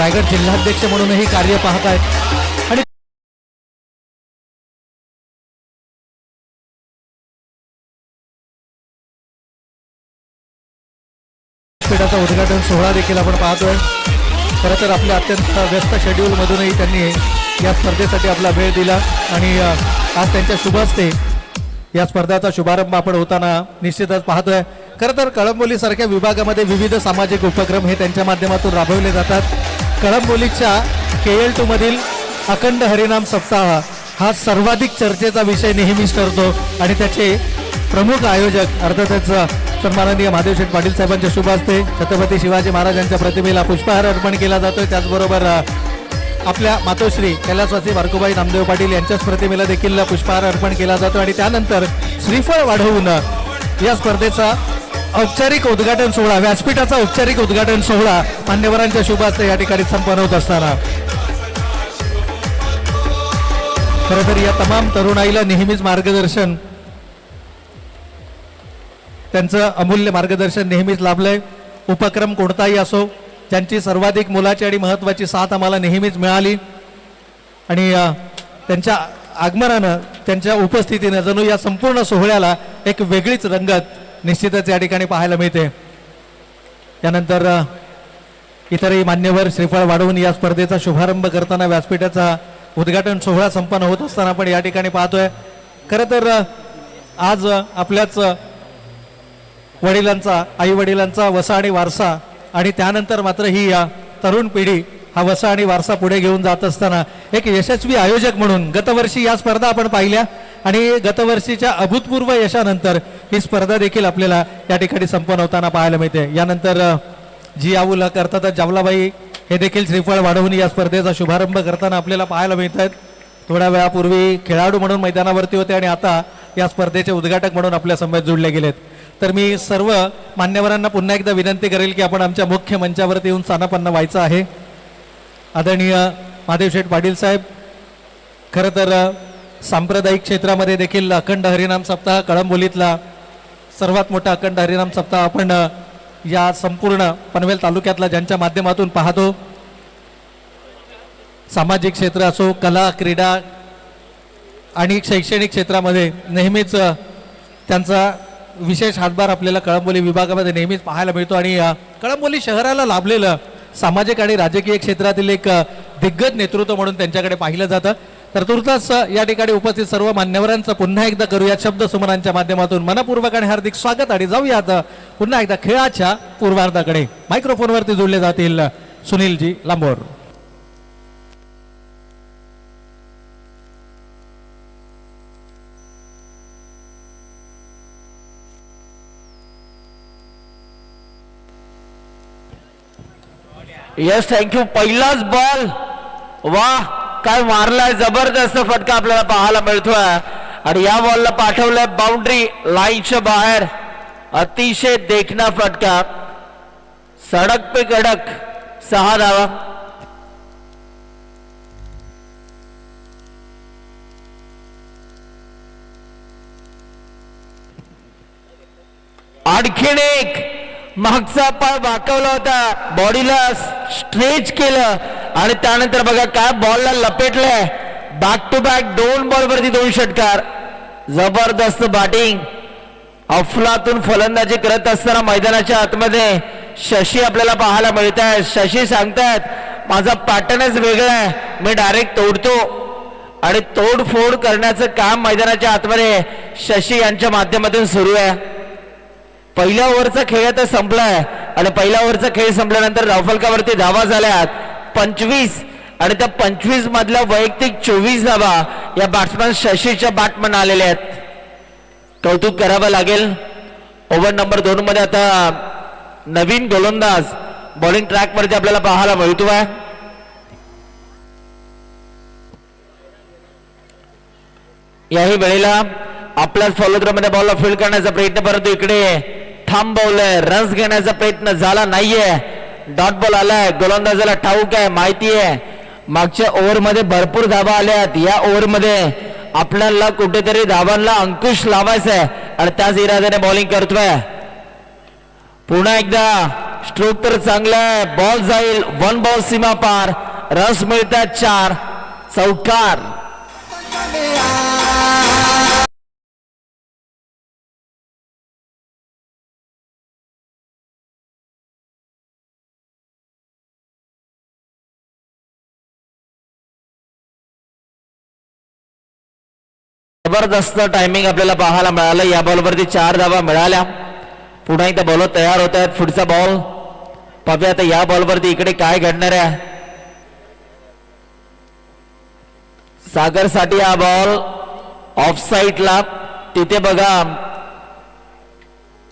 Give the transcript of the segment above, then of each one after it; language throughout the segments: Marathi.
रायगड जिल्हाध्यक्ष म्हणूनही कार्य पाहत आहेत आणि व्यासपीठाचा उद्घाटन सोहळा देखील आपण पाहतोय। खरं तर आपल्या अत्यंत व्यस्त शेड्यूलमधूनही त्यांनी या स्पर्धेसाठी आपला वेळ दिला आणि आज त्यांच्या शुभ हस्ते या स्पर्धेचा शुभारंभ आपण होताना निश्चितच पाहतोय। खरं तर कळंबोलीसारख्या विभागामध्ये विविध सामाजिक उपक्रम हे त्यांच्या माध्यमातून राबवले जातात। कळंबोलीच्या KL2 मधील अखंड हरिनाम सप्ताह हा सर्वाधिक चर्चेचा विषय नेहमीच ठरतो आणि त्याचे प्रमुख आयोजक अर्थातच सन्माननीय महादेव शेठ पाटील साहेबांच्या शुभ हस्ते छत्रपती शिवाजी महाराजांच्या प्रतिमेला पुष्पहार अर्पण केला जातोय। त्याचबरोबर आपल्या मातोश्री कैलासवासी बारकुबाई नामदेव पाटील यांच्याच प्रतिमेला देखील पुष्पहार अर्पण केला जातो आणि त्यानंतर श्रीफळ वाढवून या स्पर्धेचा औपचारिक उद्घाटन सोहळा व्यासपीठाचा औपचारिक उद्घाटन सोहळा मान्यवरांच्या शुभ हस्ते या ठिकाणी संपन्न होत असताना खरं तर या तमाम तरुणाईला नेहमीच मार्गदर्शन त्यांचं अमूल्य मार्गदर्शन नेहमीच लाभलंय। उपक्रम कोणताही असो त्यांची सर्वाधिक मोलाची आणि महत्त्वाची साथ आम्हाला नेहमीच मिळाली आणि त्यांच्या आगमनानं त्यांच्या उपस्थितीने जणू या संपूर्ण सोहळ्याला एक वेगळीच रंगत निश्चितच या ठिकाणी पाहायला मिळते। त्यानंतर इतरही मान्यवर श्रीफळ वाढवून या स्पर्धेचा शुभारंभ करताना व्यासपीठाचा उद्घाटन सोहळा संपन्न होत असताना आपण या ठिकाणी पाहतोय। खरं तर आज आपल्याच वडिलांचा आई वडिलांचा वसा आणि वारसा आणि त्यानंतर मात्र ही तरुण पिढी हा वसा आणि वारसा पुढे घेऊन जात असताना एक यशस्वी आयोजक म्हणून गतवर्षी या स्पर्धा आपण पाहिल्या आणि गतवर्षीच्या अभूतपूर्व यशानंतर ही स्पर्धा देखील आपल्याला या ठिकाणी संपन्न होताना पाहायला मिळते। यानंतर जी आऊला करतात जावलाबाई हे देखील श्रीफळ वाढवून या स्पर्धेचा शुभारंभ करताना आपल्याला पाहायला मिळत आहेत। थोड्या वेळापूर्वी खेळाडू म्हणून मैदानावरती होते आणि आता या स्पर्धेचे उद्घाटक म्हणून आपल्या समवेत जोडले गेलेत। तर मी सर्व मान्यवरांना पुन्हा एकदा विनंती करेल की आपण आमच्या मुख्य मंचावरती येऊन स्थानापन्न व्हायचं आहे। आदरणीय महादेव शेठ पाटील साहेब, खरं तर सांप्रदायिक क्षेत्रामध्ये देखील अखंड हरिनाम सप्ताह कळंबोलीतला सर्वात मोठा अखंड हरिनाम सप्ताह आपण या संपूर्ण पनवेल तालुक्यातला ज्यांच्या माध्यमातून पाहतो। सामाजिक क्षेत्र असो, कला, क्रीडा आणि शैक्षणिक क्षेत्रामध्ये नेहमीच त्यांचा विशेष हातभार आपल्याला कळंबोली विभागामध्ये नेहमीच पाहायला मिळतो आणि कळंबोली शहराला लाभलेलं सामाजिक आणि राजकीय क्षेत्रातील एक दिग्गज नेतृत्व म्हणून त्यांच्याकडे पाहिलं जातं। तर तुर्तास या ठिकाणी उपस्थित सर्व मान्यवरांचं पुन्हा एकदा करूया शब्द सुमनांच्या माध्यमातून मनपूर्वक आणि हार्दिक स्वागत आणि जाऊयात पुन्हा एकदा खेळाच्या पूर्वार्धाकडे। मायक्रोफोनवरती जोडले जातील सुनीलजी लांबोर। Yes, thank you. पहिलाच बॉल, वाह काय मारलाय, जबरदस्त फटका आपल्याला पाहायला मिळतोय आणि या बॉलला पाठवलंय बाउंड्री लाईनच्या बाहेर। अतिशय देखना फटका, सडक पे कडक, 6 धावा। आणखीन एक मागचा पाय वाकवला होता, बॉडीला स्ट्रेच केलं आणि त्यानंतर बघा काय बॉलला लपेटलंय। बॅक टू बॅक 2 बॉलवरती 2 षटकार, जबरदस्त बॅटिंग। अफलातून फलंदाजी करत असताना मैदानाच्या आतमध्ये शशी आपल्याला पाहायला मिळत आहे। शशी सांगतायत माझा पॅटर्नच वेगळा आहे, मी डायरेक्ट तोडतो आणि तोडफोड करण्याचं काम मैदानाच्या आतमध्ये शशी यांच्या माध्यमातून सुरू आहे। पहिल्या ओव्हरचा खेळ आता संपलाय आणि पहिल्या ओव्हरचा खेळ संपल्यानंतर धावफलकावरती धावा झाल्यात 25 आणि त्या 25 मधल्या वैयक्तिक 24 धावा या बॅट्समॅन शशीच्या बॅटमन आलेल्या आहेत। कौतुक करावं लागेल। ओव्हर नंबर 2 मध्ये आता नवीन गोलंदाज बॉलिंग ट्रॅक वरती आपल्याला पाहायला मिळतोय। याही वेळेला आपल्याच फॉलोथ्रोमध्ये बॉलला फील्ड करण्याचा प्रयत्न, परंतु इकडे थांबवलंय, रन्स घेण्याचा प्रयत्न झाला नाहीये। डॉट बॉल आलाय, गोलंदाजाला ठाऊक आहे, माहिती आहे मागच्या ओव्हरमध्ये भरपूर धावा आल्यात, या ओव्हरमध्ये आपल्याला कुठेतरी धावांना अंकुश लावायचा आहे आणि त्याच इराद्याने बॉलिंग करतोय। पुन्हा एकदा स्ट्रोक तर चांगला आहे, बॉल जाईल 1 बॉल सीमा पार, रस मिळतात 4, चौकार. जबरदस्त टायमिंग आपल्याला पाहायला मिळालं. या बॉलवरती 4 धावा मिळाल्या. पुन्हा एकदा बॉलर तयार होत आहेत. पुढचा बॉल पाहूया आता या बॉलवरती इकडे काय घडणार आहे. सागरसाठी हा बॉल ऑफ साईडला, तिथे बघा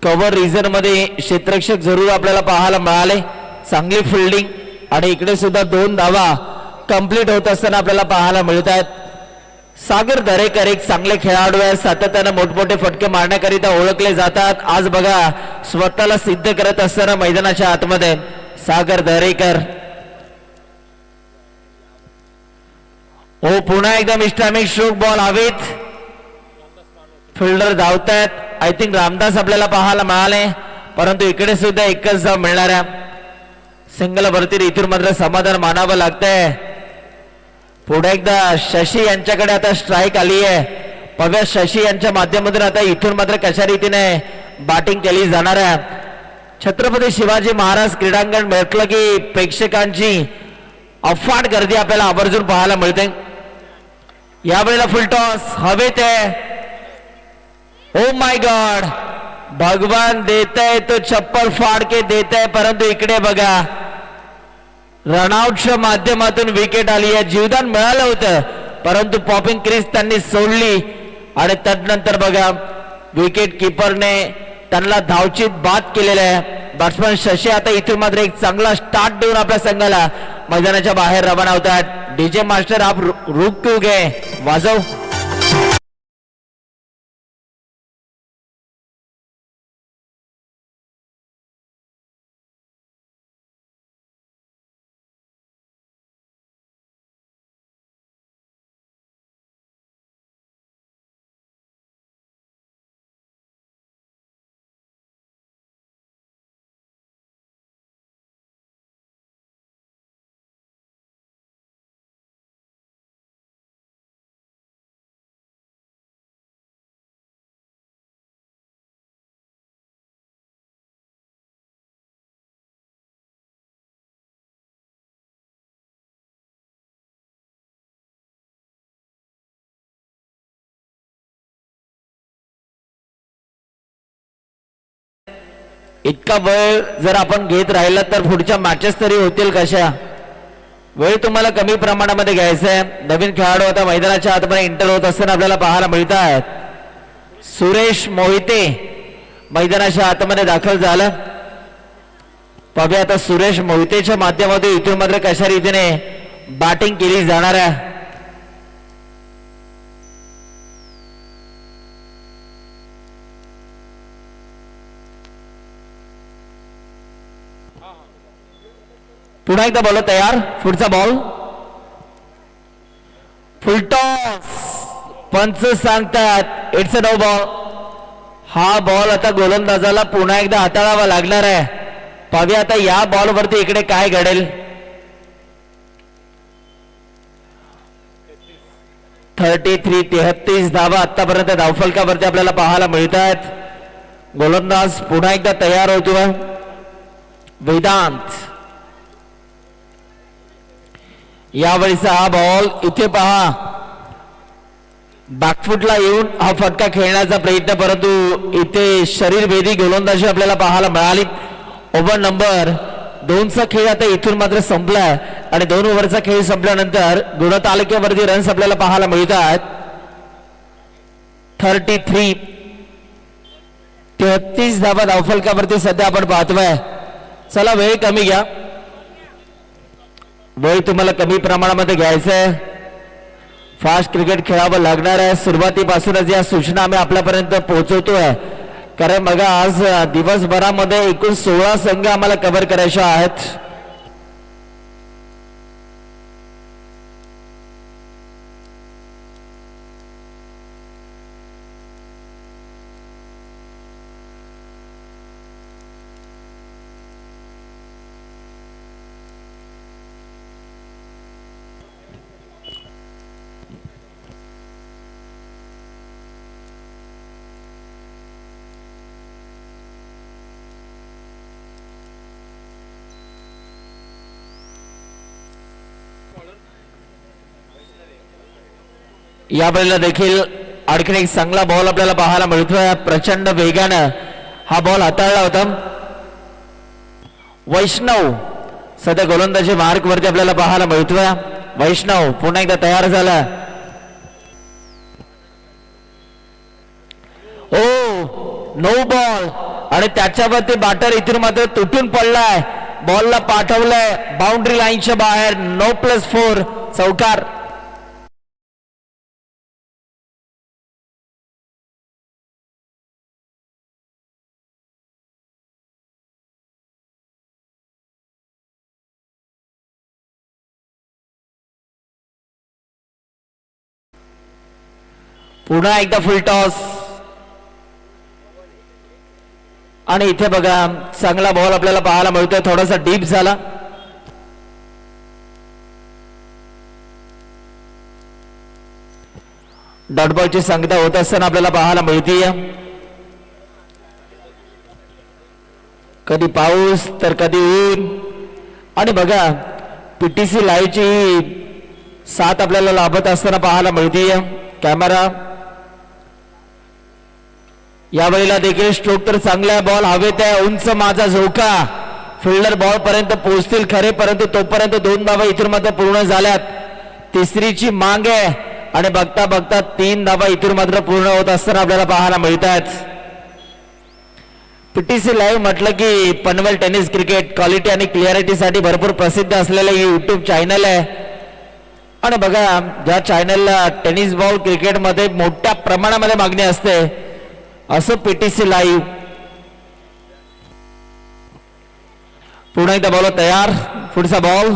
कव्हर रिजन मध्ये क्षेत्ररक्षक जरूर आपल्याला पाहायला मिळाले. चांगली फिल्डिंग आणि इकडे सुद्धा 2 धावा कंप्लीट होत असताना आपल्याला पाहायला मिळत आहेत. सागर दरेकर एक चांगले खेळाडू आहे, सातत्याने मोठमोठे फटके मारण्याकरिता ओळखले जातात. आज बघा स्वतःला सिद्ध करत असताना मैदानाच्या आतमध्ये सागर दरेकर. हो पुन्हा एकदा मिस्टॅमिक स्ट्रोक बॉल हवेत, फिल्डर धावतायत. आय थिंक रामदास आपल्याला पाहायला मिळाले, परंतु इकडे सुद्धा एकच धाव मिळणार आहे. सिंगल वरती इथून मात्र समाधान मानावं लागतंय. पुढे एकदा शशी यांच्याकडे आता स्ट्राईक आली आहे. पव्या शशी यांच्या माध्यमातून आता इथून मात्र कशा रीतीने बॅटिंग केली जाणार आहे. छत्रपती शिवाजी महाराज क्रीडांगण म्हटलं की प्रेक्षकांची अफाट गर्दी आपल्याला आवर्जून पाहायला मिळते. यावेळेला फुल टॉस हवेत आहे. ओ माय गॉड, भगवान देत आहे तो चप्पल फाड के देत आहे, परंतु इकडे बघा रनआउटच्या माध्यमातून विकेट आली आहे. जीवदान मिळालं होतं, परंतु पॉपिंग क्रीज त्यांनी सोडली आणि तदनंतर बघा विकेट किपरने त्यांना धावचीत बाद केलेला आहे. बॅट्समन शशी आता इथून मात्र एक चांगला स्टार्ट देऊन आपल्या संघाला मैदानाच्या बाहेर रवाना होतात. डीजे मास्टर आप रुक क्यों गए, वाजव. इतका वेळ जर आपण घेत राहिला तर पुढच्या मॅचेस तरी होतील कशा. वेळ तुम्हाला कमी प्रमाणामध्ये घ्यायचा आहे. नवीन खेळाडू आता मैदानाच्या आतमध्ये एंटर होत असताना आपल्याला पाहायला मिळतात. सुरेश मोहिते मैदानाच्या आतमध्ये दाखल झाला. पाहूया आता सुरेश मोहितेच्या माध्यमातून इथून मात्र कशा रीतीने बॅटिंग केली जाणार आहे. पुन्हा एकदा बॉल तयार. पुढचा बॉल फुलटॉस, पंच सांगतात इट्स अ नो बॉल. हा बॉल आता गोलंदाजाला पुन्हा एकदा हाताळावा लागणार आहे. पाहूया आता या बॉल वरती इकडे काय घडेल. 33 धावा आतापर्यंत धावफलकावरती आपल्याला पाहायला मिळत आहेत. गोलंदाज पुन्हा एकदा तयार होतोय वेदांत. यावेळीचा हा बॉल इथे पहा, बॅकफुटला येऊन हा फटका खेळण्याचा प्रयत्न, परंतु इथे शरीरभेदी गोलंदाजी आपल्याला पाहायला मिळाली. ओव्हर नंबर 2चा खेळ आता इथून मात्र संपलाय आणि 2 ओव्हरचा खेळ संपल्यानंतर गुणतालिकेवरती रन्स आपल्याला पाहायला मिळतात. 33 धावा धावफलकावरती सध्या आपण पाहतोय. चला वेळ कमी घ्या, वेळ तुम्हाला कमी प्रमाणामध्ये घ्यायचं आहे. फास्ट क्रिकेट खेळावं लागणार आहे. सुरुवातीपासूनच या सूचना आम्ही आपल्यापर्यंत पोहोचवतोय, कारण बघा आज दिवसभरामध्ये एकूण 16 संघ आम्हाला कव्हर करायचे आहेत. यावेळेला देखील आणखीन एक चांगला बॉल आपल्याला पाहायला मिळतोय. प्रचंड वेगानं हा बॉल हाताळला होता. वैष्णव सध्या गोलंदाजी मार्क वरती आपल्याला पाहायला मिळतोय. वैष्णव पुन्हा एकदा तयार झाला. ओ नो बॉल आणि त्याच्यावरती बॅटर इथून मात्र तुटून पडलाय. बॉलला पाठवलंय बाउंड्री लाईनच्या बाहेर. नो +4 चौकार. पुन्हा एकदा फुल टॉस आणि इथे बघा चांगला बॉल आपल्याला पाहायला मिळतोय. थोडासा डीप झाला. डॉट बॉलची संगता होत असताना आपल्याला पाहायला मिळतीये. कधी पाऊस तर कधी ऊन आणि बघा पीटीसी लाईव्हची साथ आपल्याला लाभत असताना पाहायला मिळतीये. कॅमेरा यावेळेला देखील स्ट्रोक तर चांगला. बॉल हवेत आहे. उंच माझा झोका. फिल्डर बॉल पर्यंत पोहोचतील खरे परंतु तोपर्यंत 2 धावा इथून मात्र पूर्ण झाल्यात. तिसरीची मांग आहे आणि बघता बघता 3 धावा इथून मात्र पूर्ण होत असताना आपल्याला पाहायला मिळतात. पीटीसी लाईव्ह म्हटलं की पनवेल टेनिस क्रिकेट क्वालिटी आणि क्लिअरिटीसाठी भरपूर प्रसिद्ध असलेलं युट्यूब चॅनल आहे. आणि बघा ज्या चॅनलला टेनिस बॉल क्रिकेटमध्ये मोठ्या प्रमाणामध्ये मागणी असते असं पीटीसी लाईव्ह. पुन्हा एकदा बॉल तयार. पुढचा बॉल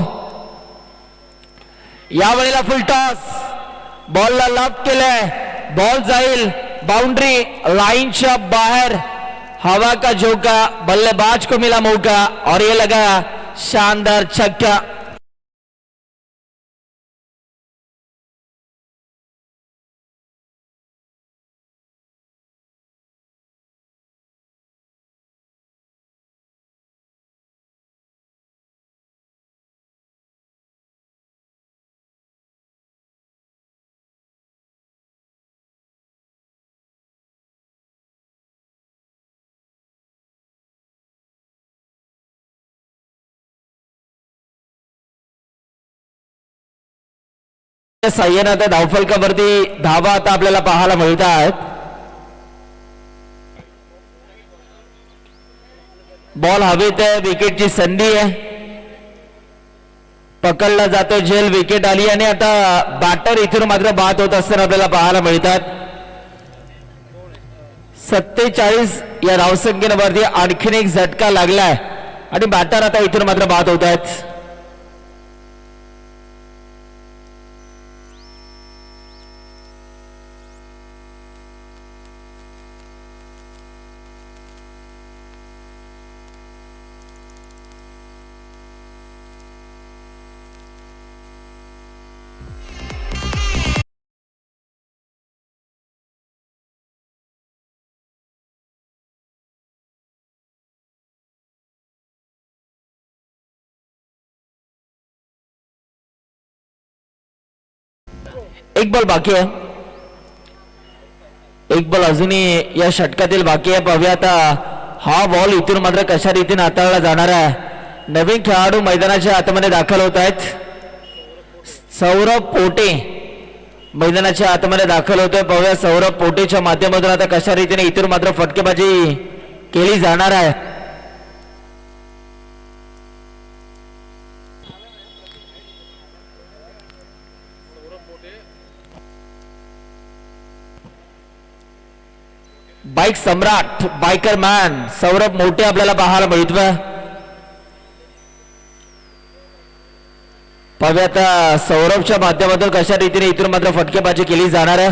यावेळेला फुल टॉस. बॉलला लॉक केलंय. बॉल जाईल बाउंड्री लाईनच्या बाहेर. हवा का झोंका. बल्लेबाज को मिला मौका और ये लगा शानदार छक्का. साह्याने आता धावफलकावरती धावा आता आपल्याला पाहायला मिळत आहेत. बॉल हवेत आहे. विकेटची संधी आहे. पकडला जातो झेल. विकेट आली आणि आता बॅटर इथून मात्र बाद होत असताना आपल्याला पाहायला मिळतात. 47 या धावसंख्येवरती आणखीन एक झटका लागलाय आणि बॅटर आता इथून मात्र बाद होत आहेत. एक बॉल बाकी आहे. एक बॉल अजूनही या षटकातील बाकी आहे. पाहूया आता हा बॉल इथून मात्र कशा रीतीने हाताळला जाणार आहे. नवीन खेळाडू मैदानाच्या आतमध्ये दाखल होत आहेत. सौरभ पोटे मैदानाच्या आतमध्ये दाखल होतोय. पाहूया सौरभ पोटेच्या माध्यमातून आता कशा रीतीने इथून मात्र फटकेबाजी केली जाणार आहे. बाईक सम्राट बायकर मॅन सौरभ मोठे आपल्याला पाहायला मिळतोय. पाहूया आता सौरभच्या माध्यमातून कशा रीतीने इथून मात्र फटकेबाजी केली जाणार आहे.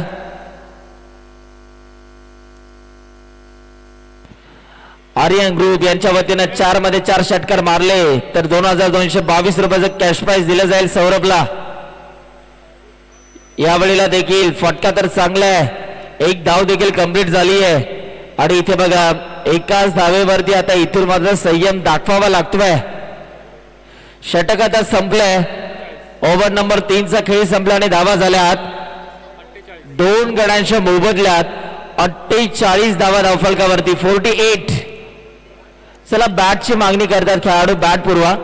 आर्यन ग्रुप यांच्या वतीने 4 मध्ये 4 षटकार मारले तर 2222 रुपयाचं कॅश प्राइज दिलं जाईल सौरभला. यावेळेला देखील फटका तर चांगला आहे. एक धाव देखील कंप्लीट झाली आहे आणि इथे बघा एकाच धावेवरती आता इथून मात्र संयम दाखवावा लागतोय. षटक आता संपलंय. ओव्हर नंबर 3 चा खेळ संपला आणि धावा झाल्यात दोन गणांच्या मोबदल्यात 48 धावा धावफलकावरती 48. चला बॅटची मागणी करतात खेळाडू, बॅट पुरवा.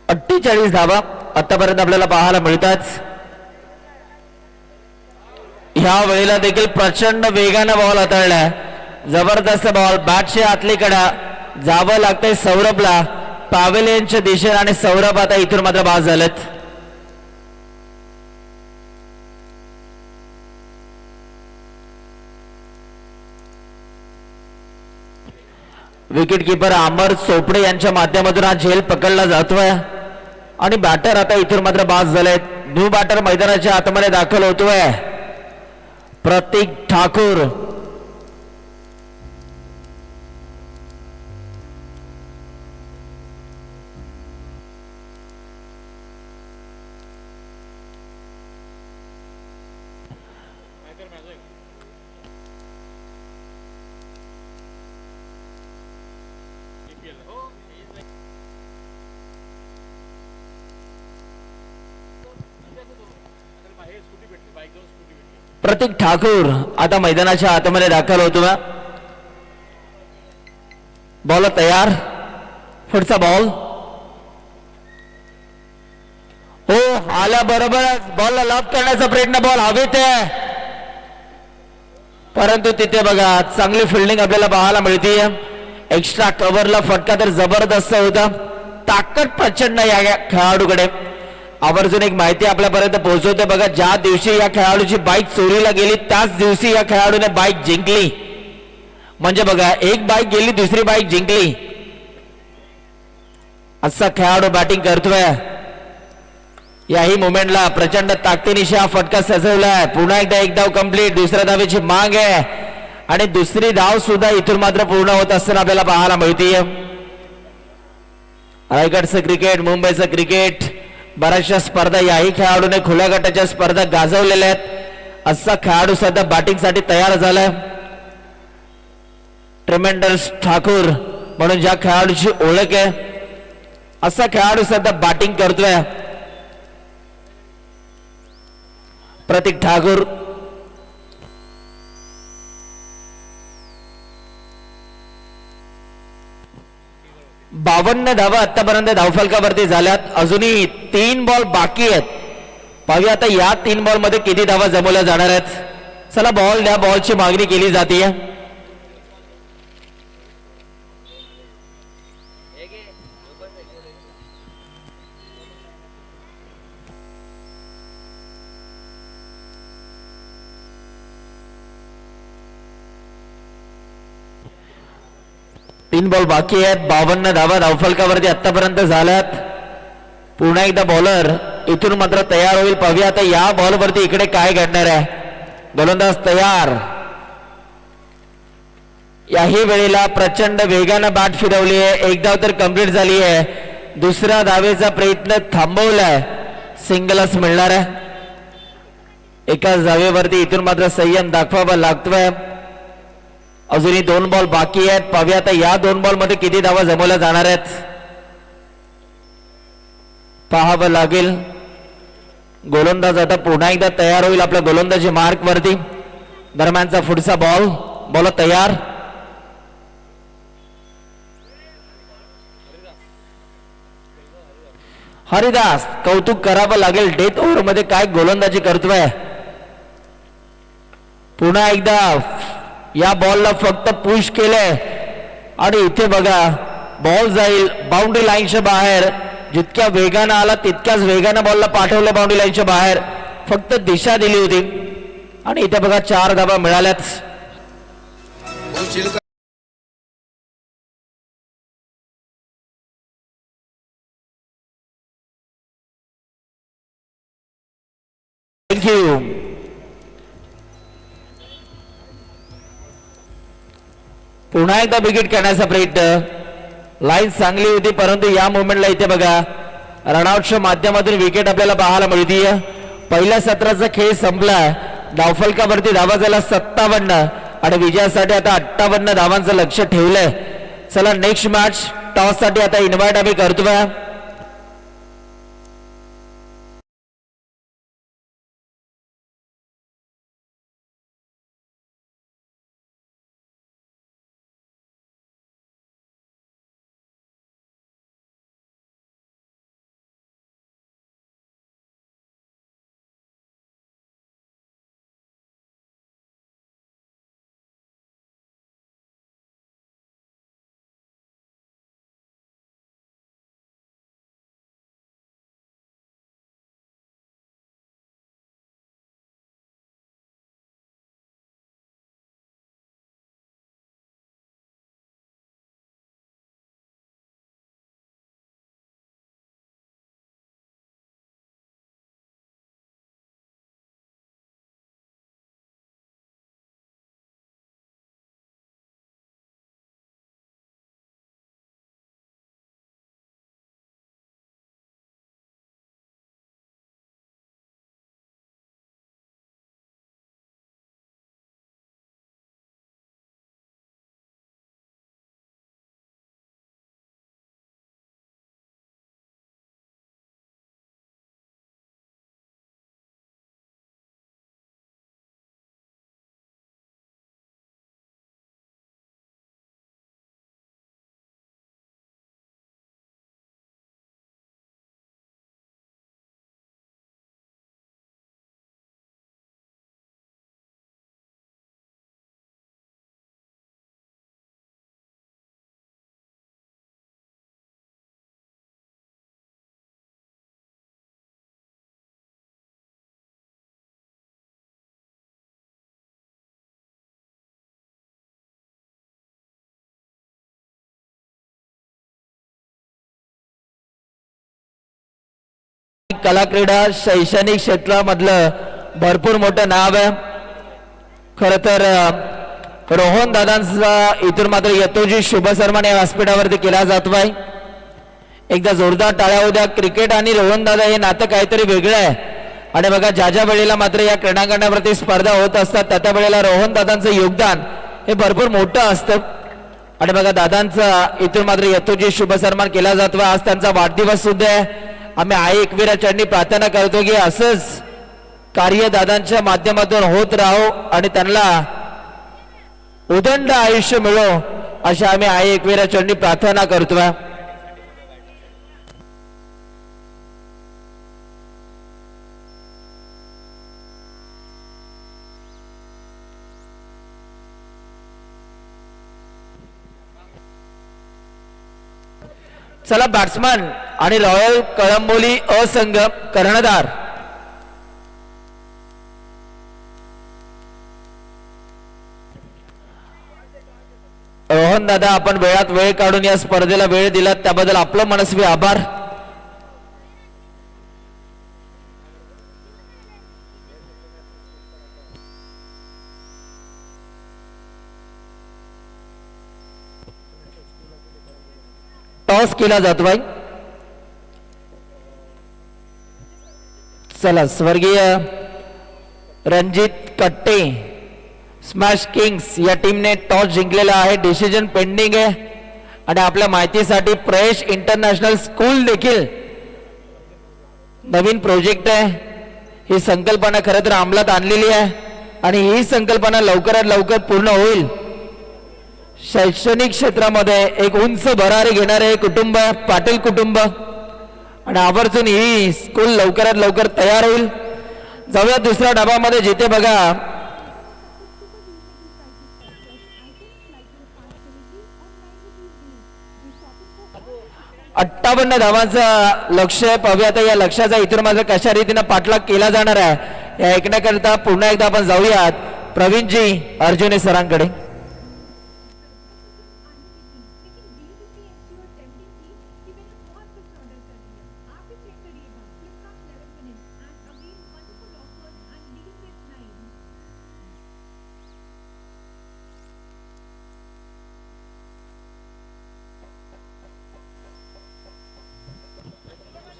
अठ्ठेचाळीस धावा आतापर्यंत आपल्याला पाहायला मिळतात. ह्या वेळेला देखील प्रचंड वेगानं बॉल हाताळलाय, जबरदस्त बॉल. बॅटच्या आतली कडा जावं लागतंय सौरभला पॅव्हेलियनच्या दिशेने आणि सौरभ आता इथून मात्र बाद झालेत. विकेट किपर अमर चोपडे यांच्या माध्यमातून हा झेल पकडला जातोय आणि बॅटर आता इथून मात्र बाद झालेत. न्यू बॅटर मैदानाच्या आतमध्ये दाखल होतोय, प्रतीक ठाकूर. प्रतीक ठाकूर आता मैदानाच्या आतमध्ये दाखल होतो. बॉल तयार, पुढचा बॉल हो आल्याबरोबरच बॉलला लाभ करण्याचा प्रयत्न, बॉल हवेत आहे परंतु तिथे बघा चांगली फिल्डिंग आपल्याला पाहायला मिळते. एक्स्ट्रा कव्हरला फटका तर जबरदस्त होता, ताकद प्रचंड या खेळाडूकडे. आवर्जून एक माहिती आपल्यापर्यंत पोहोचवते बघा, ज्या दिवशी या खेळाडूची बाईक चोरीला गेली त्याच दिवशी या खेळाडूने बाईक जिंकली. म्हणजे बघा एक बाईक गेली दुसरी बाईक जिंकली, असा खेळाडू बॅटिंग करतोय. याही मोमेंटला प्रचंड ताकदीनिशी हा फटका सजवलाय. पुन्हा एकदा एक धाव कंप्लीट, दुसऱ्या धावेची माग आहे आणि दुसरी धाव सुद्धा इथून मात्र पूर्ण होत असताना आपल्याला पाहायला मिळतीये. रायगडचं क्रिकेट, मुंबईचं क्रिकेट, बऱ्याचशा स्पर्धा याही खेळाडूने खुल्या गटाच्या स्पर्धा गाजवलेल्या आहेत. असा खेळाडू सध्या बॅटिंग साठी तयार झालाय. ट्रेमेंडस ठाकूर म्हणून ज्या खेळाडूची ओळख आहे असा खेळाडू सध्या बॅटिंग करतोय. प्रतीक ठाकूर बावन्न धावा आतापर्यंत धावफलकावरती झाल्यात. अजूनही 3 बॉल बाकी आहेत. पाहूया आता या 3 बॉल मध्ये किती धावा जमवल्या जाणार आहेत. चला बॉल द्या, बॉलची मागणी केली जाते. तीन बॉल बाकी आहेत. 52 धावा धावफलकावरती आतापर्यंत झाल्यात. पुन्हा एकदा बॉलर इथून मात्र तयार होईल. पाहूया आता या बॉलवरती इकडे काय घडणार आहे. गोलंदाज तयार. याही वेळेला प्रचंड वेगानं बॅट फिरवली आहे. एक धाव तर कंप्लीट झाली आहे. दुसऱ्या धावेचा प्रयत्न थांबवलाय. सिंगलच मिळणार आहे. एकाच धावेवरती इथून मात्र संयम दाखवावा लागतोय. अजूनही 2 बॉल बाकी आहेत. पाहूया आता या 2 बॉल मध्ये किती धावा जमवल्या जाणार आहेत. पाहावं लागेल. गोलंदाज आता पुन्हा एकदा तयार होईल आपल्या गोलंदाजी मार्क वरती. दरम्यानचा पुढचा बॉल, बॉल तयार. हरिदास कौतुक करावं लागेल. डेथ ओव्हर मध्ये काय गोलंदाजी करतोय. पुन्हा एकदा या बॉलला फक्त पुश केलंय आणि इथे बघा बॉल जाईल बाउंड्री लाईनच्या बाहेर. जितक्या वेगानं आला तितक्याच वेगानं बॉलला पाठवलं बाउंड्री लाईनच्या बाहेर, फक्त दिशा दिली होती आणि इथे बघा 4 धाबा मिळाल्याच. थँक्यू. पुन्हा एकदा विकेट काढण्याचा प्रयत्न. लाईन चांगली होती परंतु या मोमेंटला इथे बघा रनआउटच्या माध्यमातून विकेट आपल्याला पाहायला मिळतीये. पहिल्या सत्राचा खेळ संपला. धावफलकावरती धावा झाला 57 आणि विजयासाठी आता 58 धावांचं लक्ष ठेवलंय. चला नेक्स्ट मॅच टॉस साठी आता इन्व्हाइट आम्ही करतोय. कला क्रीडा शैक्षणिक क्षेत्रामधलं भरपूर मोठं नाव आहे. खर तर रोहन दादांचा इथून मात्र यतोजी शुभ सन्मान या व्यासपीठावरती केला जातोय. एकदा जोरदार टाळ्या होऊ द्या. क्रिकेट आणि रोहन दादा हे नातं काहीतरी वेगळं आहे आणि बघा ज्या वेळेला मात्र या क्रीडांगणावरती स्पर्धा होत असतात त्या वेळेला रोहन दादांचं योगदान हे भरपूर मोठं असतं आणि बघा दादांचा इथून मात्र यतोजी शुभ सन्मान केला जातोय. आज त्यांचा वाढदिवस सुद्धा आहे. आम्ही आई एकवीरा चरणी प्रार्थना करतो की असंच कार्य दादांच्या माध्यमातून होत राहो आणि त्यांना उदंड आयुष्य मिळो अशा आम्ही आई एकवीरा चरणी प्रार्थना करतोय. चला बॅट्समन आणि रॉयल कळंबोली असंघ कर्णधार रोहन दादा, आपण वेळात वेळ काढून या स्पर्धेला वेळ दिलात त्याबद्दल आपलं मनस्वी आभार. टॉस केला जातो भाई. चला स्वर्गीय रणजित कट्टे स्मॅश किंग्स या टीमने टॉस जिंकलेला आहे. डिसिजन पेंडिंग आहे आणि आपल्या माहितीसाठी प्रयश इंटरनॅशनल स्कूल देखील नवीन प्रोजेक्ट आहे. ही संकल्पना खरं तर अंमलात आणलेली आहे आणि ही संकल्पना लवकरात लवकर पूर्ण होईल. शैक्षणिक क्षेत्रामध्ये एक उंच भरारी घेणारे कुटुंब पाटील कुटुंब आणि आवर्जून ही स्कूल लवकरात लवकर तयार होईल. जाऊया दुसऱ्या डबामध्ये जिथे बघा 58 धावांचा लक्ष आहे. पाहूया आता या लक्ष्याचा इथून मात्र कशा रीतीने पाठलाग केला जाणार आहे या ऐकण्याकरिता पुन्हा एकदा आपण जाऊयात प्रवीणजी अर्जुने सरांकडे.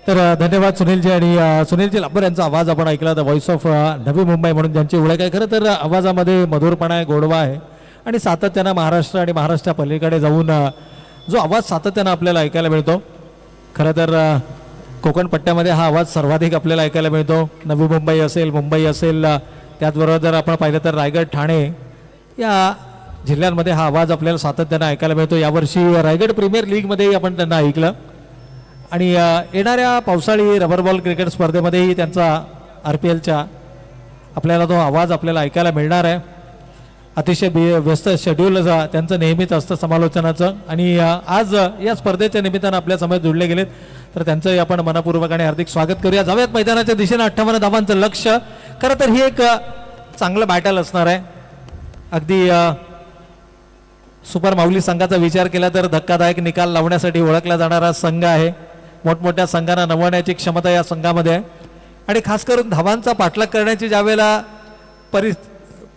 तर धन्यवाद सुनीलजी. आणि सुनीलजी लांबर यांचा आवाज आपण ऐकला, the voice of Navi Mumbai म्हणून ज्यांची ओळख आहे. खरं तर आवाजामध्ये मधुरपणा आहे, गोडवा आहे आणि सातत्यानं महाराष्ट्र आणि महाराष्ट्रा पलीकडे जाऊन जो आवाज सातत्यानं आपल्याला ऐकायला मिळतो. खरं तर कोकण पट्ट्यामध्ये हा आवाज सर्वाधिक आपल्याला ऐकायला मिळतो. नवी मुंबई असेल, मुंबई असेल, त्याचबरोबर जर आपण पाहिलं तर रायगड, ठाणे या जिल्ह्यांमध्ये हा आवाज आपल्याला सातत्यानं ऐकायला मिळतो. यावर्षी रायगड प्रीमियर लीगमध्येही आपण त्यांना ऐकलं आणि येणाऱ्या पावसाळी रबर बॉल क्रिकेट स्पर्धेमध्येही त्यांचा RPLच्या आपल्याला तो आवाज आपल्याला ऐकायला मिळणार आहे. अतिशय व्यस्त शेड्यूल त्यांचं नेहमीच असतं समालोचनाचं आणि आज या स्पर्धेच्या निमित्तानं आपल्या समोर जुळले गेलेत तर त्यांचंही आपण मनपूर्वक आणि हार्दिक स्वागत करूया. जाऊयात मैदानाच्या दिशेनं. 58 धावांचं लक्ष्य. खरं तर ही एक चांगलं बॅटल असणार आहे. अगदी सुपर माऊली संघाचा विचार केला तर धक्कादायक निकाल लावण्यासाठी ओळखला जाणारा संघ आहे. मोठमोठ्या संघांना नववण्याची क्षमता या संघामध्ये आहे आणि खास करून धावांचा पाठलाग करण्याची ज्यावेळेला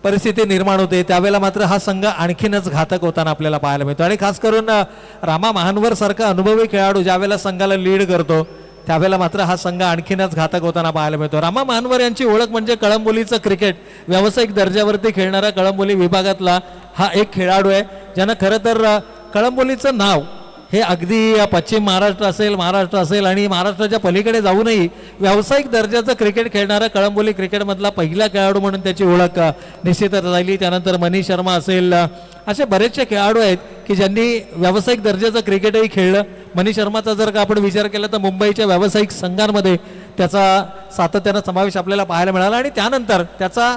परिस्थिती निर्माण होते त्यावेळेला मात्र हा संघ आणखीनच घातक होताना आपल्याला पाहायला मिळतो. आणि खास करून रामा महानवर सारखा अनुभवी खेळाडू ज्यावेळेला संघाला लीड करतो त्यावेळेला मात्र हा संघ आणखीनच घातक होताना पाहायला मिळतो. रामा महानवर यांची ओळख म्हणजे कळंबोलीचं क्रिकेट व्यावसायिक दर्जावरती खेळणारा कळंबोली विभागातला हा एक खेळाडू आहे ज्यानं खरं तर कळंबोलीचं नाव हे अगदी पश्चिम महाराष्ट्र असेल आणि महाराष्ट्राच्या पलीकडे जाऊनही व्यावसायिक दर्जाचं क्रिकेट खेळणारा कळंबोली क्रिकेटमधला पहिला खेळाडू म्हणून त्याची ओळख निश्चितच राहिली. त्यानंतर मनीष शर्मा असेल, असे बरेचसे खेळाडू आहेत की ज्यांनी व्यावसायिक दर्जाचं क्रिकेटही खेळलं. मनीष शर्माचा जर का आपण विचार केला तर मुंबईच्या व्यावसायिक संघांमध्ये त्याचा सातत्यानं समावेश आपल्याला पाहायला मिळाला आणि त्यानंतर त्याचा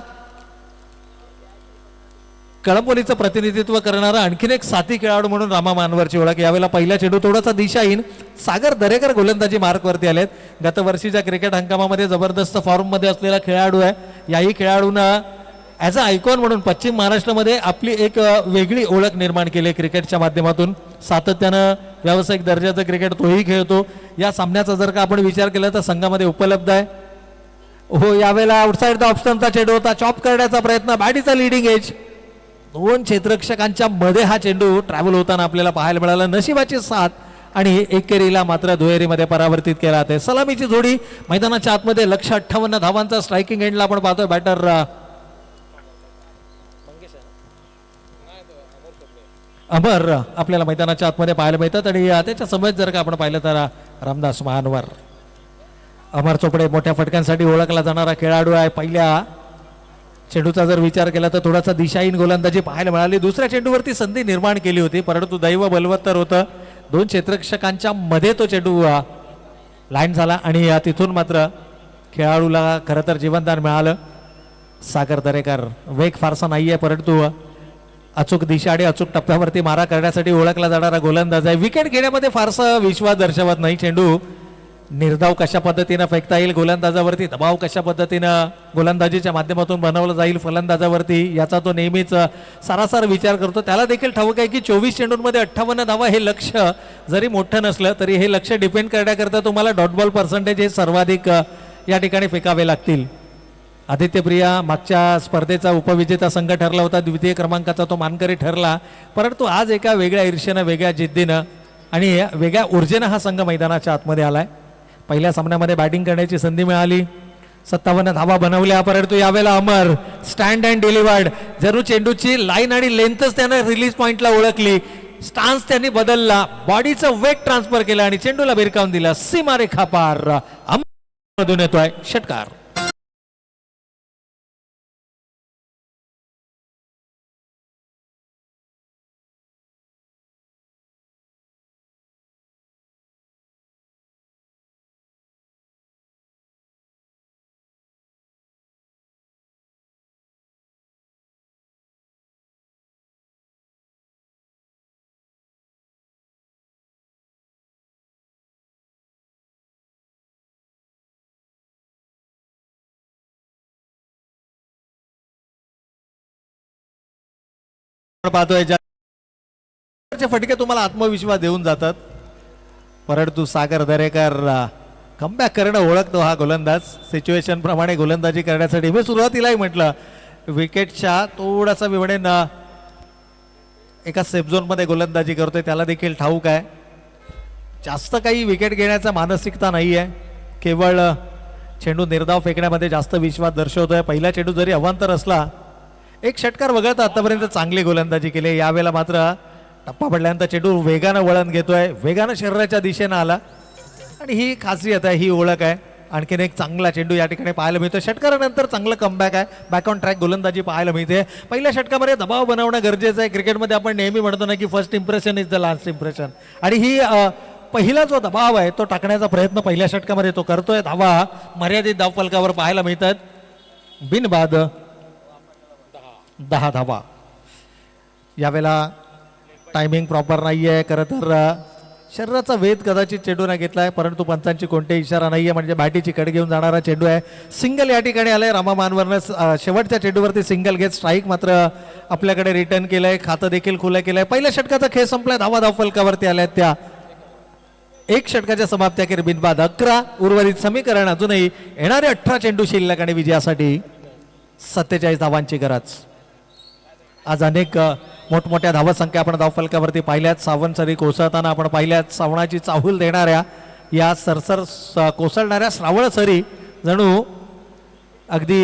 कळंबोलीचं प्रतिनिधित्व करणारा आणखीन एक साथी खेळाडू म्हणून रामा मानवरची ओळख. यावेळेला पहिला चेंडू थोडासा दिशाहीन. सागर दरेकर गोलंदाजी मार्कवरती आलेत. गत वर्षीच्या क्रिकेट हंगामामध्ये जबरदस्त फॉर्ममध्ये असलेला खेळाडू आहे. याही खेळाडूनं ॲज अ आयकॉन म्हणून पश्चिम महाराष्ट्रामध्ये आपली एक वेगळी ओळख निर्माण केली क्रिकेटच्या माध्यमातून. सातत्यानं व्यावसायिक दर्जाचं क्रिकेट तोही खेळतो. या सामन्याचा जर का आपण विचार केला तर संघामध्ये उपलब्ध आहे. हो, यावेळेला आउटसाईड द ऑप्शनचा चेंडू होता. चॉप करण्याचा प्रयत्न, बॅटीचा लिडिंग एज. 2 क्षेत्ररक्षकांच्या मध्ये हा चेंडू ट्रॅव्हल होताना आपल्याला पाहायला मिळाला. नशिबाची साथ आणि एकेरीला मात्र दुहेरीमध्ये परावर्तित केला जाते. सलामीची जोडी मैदानाच्या आतमध्ये. लक्ष 58 धावांचा स्ट्रायकिंग एंडला आपण पाहतोय. बॅटर अमर आपल्याला मैदानाच्या आतमध्ये पाहायला मिळतात आणि त्याच्या समोर जर का आपण पाहिलं तर रामदास महानवर. अमर चोपडे मोठ्या फटक्यांसाठी ओळखला जाणारा खेळाडू आहे. पहिल्या चेंडूचा जर विचार केला तर थोडासा दिशाहीन गोलंदाजी पाहायला मिळाली. दुसऱ्या चेंडूवरती संधी निर्माण केली होती परंतु दैव बलवत्तर होतं. 2 क्षेत्ररक्षकांच्या मध्ये तो चेंडू लाईन झाला आणि तिथून मात्र खेळाडूला खरं तर जीवनदान मिळालं. सागर दरेकर वेग फारसा नाही आहे परंतु अचूक दिशा आणि अचूक टप्प्यावरती मारा करण्यासाठी ओळखला जाणारा गोलंदाज आहे. विकेट घेण्यामध्ये फारसा विश्वास दर्शवत नाही. चेंडू निर्धाव कशा पद्धतीनं फेकता येईल, गोलंदाजावरती दबाव कशा पद्धतीनं गोलंदाजीच्या माध्यमातून बनवलं जाईल फलंदाजावरती, याचा तो नेहमीच सारासार विचार करतो. त्याला देखील ठाऊक आहे की 24 चेंडूंमध्ये 58 धावा हे लक्ष्य जरी मोठं नसलं तरी हे लक्ष्य डिपेंड करण्याकरता तुम्हाला डॉट बॉल पर्सेंटेज हे सर्वाधिक या ठिकाणी फेकावे लागतील. आदित्य प्रिया मागच्या स्पर्धेचा उपविजेता संघ ठरला होता. द्वितीय क्रमांकाचा तो मानकरी ठरला परंतु आज एका वेगळ्या ईर्ष्येनं, वेगळ्या जिद्दीनं आणि वेगळ्या ऊर्जेनं हा संघ मैदानाच्या आतमध्ये आलाय. पहिल्या सामन्यामध्ये बॅटिंग करण्याची संधी मिळाली, 57 धावा बनवल्या परंतु यावेळेला अमर स्टँड अँड डिलिव्हर्ड. जरूर चेंडूची लाईन आणि लेंथच त्यानं रिलीज पॉइंटला ओळखली. स्टान्स त्यांनी बदलला, बॉडीचं वेट ट्रान्सफर केलं आणि चेंडूला भिरकावून दिला. सीमारेखा पार. अमर येतोय षटकार. आपण पाहतोय फटके तुम्हाला आत्मविश्वास देऊन जातात, परंतु सागर दरेकर कमबॅक करणं ओळखतो हा गोलंदाज. सिच्युएशन प्रमाणे गोलंदाजी करण्यासाठी मी सुरुवातीलाही म्हटलं विकेटच्या थोडासा मी म्हणेन एका सेफ झोनमध्ये गोलंदाजी करतोय, त्याला देखील ठाऊक आहे जास्त काही विकेट घेण्याचा मानसिकता नाही आहे, केवळ चेंडू निर्धाव फेकण्यामध्ये जास्त विश्वास दर्शवतोय. पहिला चेंडू जरी अवांतर असला, एक षटकार वगळता आतापर्यंत चांगली गोलंदाजी केली. यावेळेला मात्र टप्पा पडल्यानंतर चेंडू वेगानं वळण घेतोय, वेगानं शरीराच्या दिशेनं आला आणि ही खासियत आहे, ही ओळख आहे. आणखीन एक चांगला चेंडू या ठिकाणी पाहायला मिळतो. षटकारानंतर चांगलं कमबॅक आहे, बॅक ऑन ट्रॅक गोलंदाजी पाहायला मिळते. पहिल्या षटकामध्ये दबाव बनवणं गरजेचं आहे. क्रिकेटमध्ये आपण नेहमी म्हणतो ना की first impression is the last impression, आणि ही पहिला जो दबाव आहे तो टाकण्याचा प्रयत्न पहिल्या षटकामध्ये तो करतोय. धावा मर्यादित धावफलकावर पाहायला मिळतात, बिनबाद 10 धावा. यावेळेला टायमिंग प्रॉपर नाही आहे. खरं तर शरीराचा वेध कदाचित चेंडूने घेतलाय, परंतु पंचांची कोणते इशारा नाही आहे, म्हणजे बॅटीची कड घेऊन जाणारा चेंडू आहे. सिंगल या ठिकाणी आलाय रामा मानवरनं. शेवटच्या चेंडूवरती सिंगल घेत स्ट्राईक मात्र आपल्याकडे रिटर्न केलंय. खातं देखील खुलं केलंय. पहिल्या षटकाचा खेळ संपलाय, धावा धावफलकावरती आल्यात त्या. एक षटकाच्या समाप्त्याखेर बिनबाद 11. उर्वरित समीकरण अजूनही येणारे 18 चेंडू शिल्लक आणि विजयासाठी 47 धावांची गरज. आज अनेक मोठमोठ्या धावसंख्या आपण धावफलकावरती पाहिल्यात. सावंतसरी कोसळताना आपण पाहिल्यात. श्रावणाची चाहूल देणाऱ्या या सरसर कोसळणाऱ्या श्रावण सरी जणू अगदी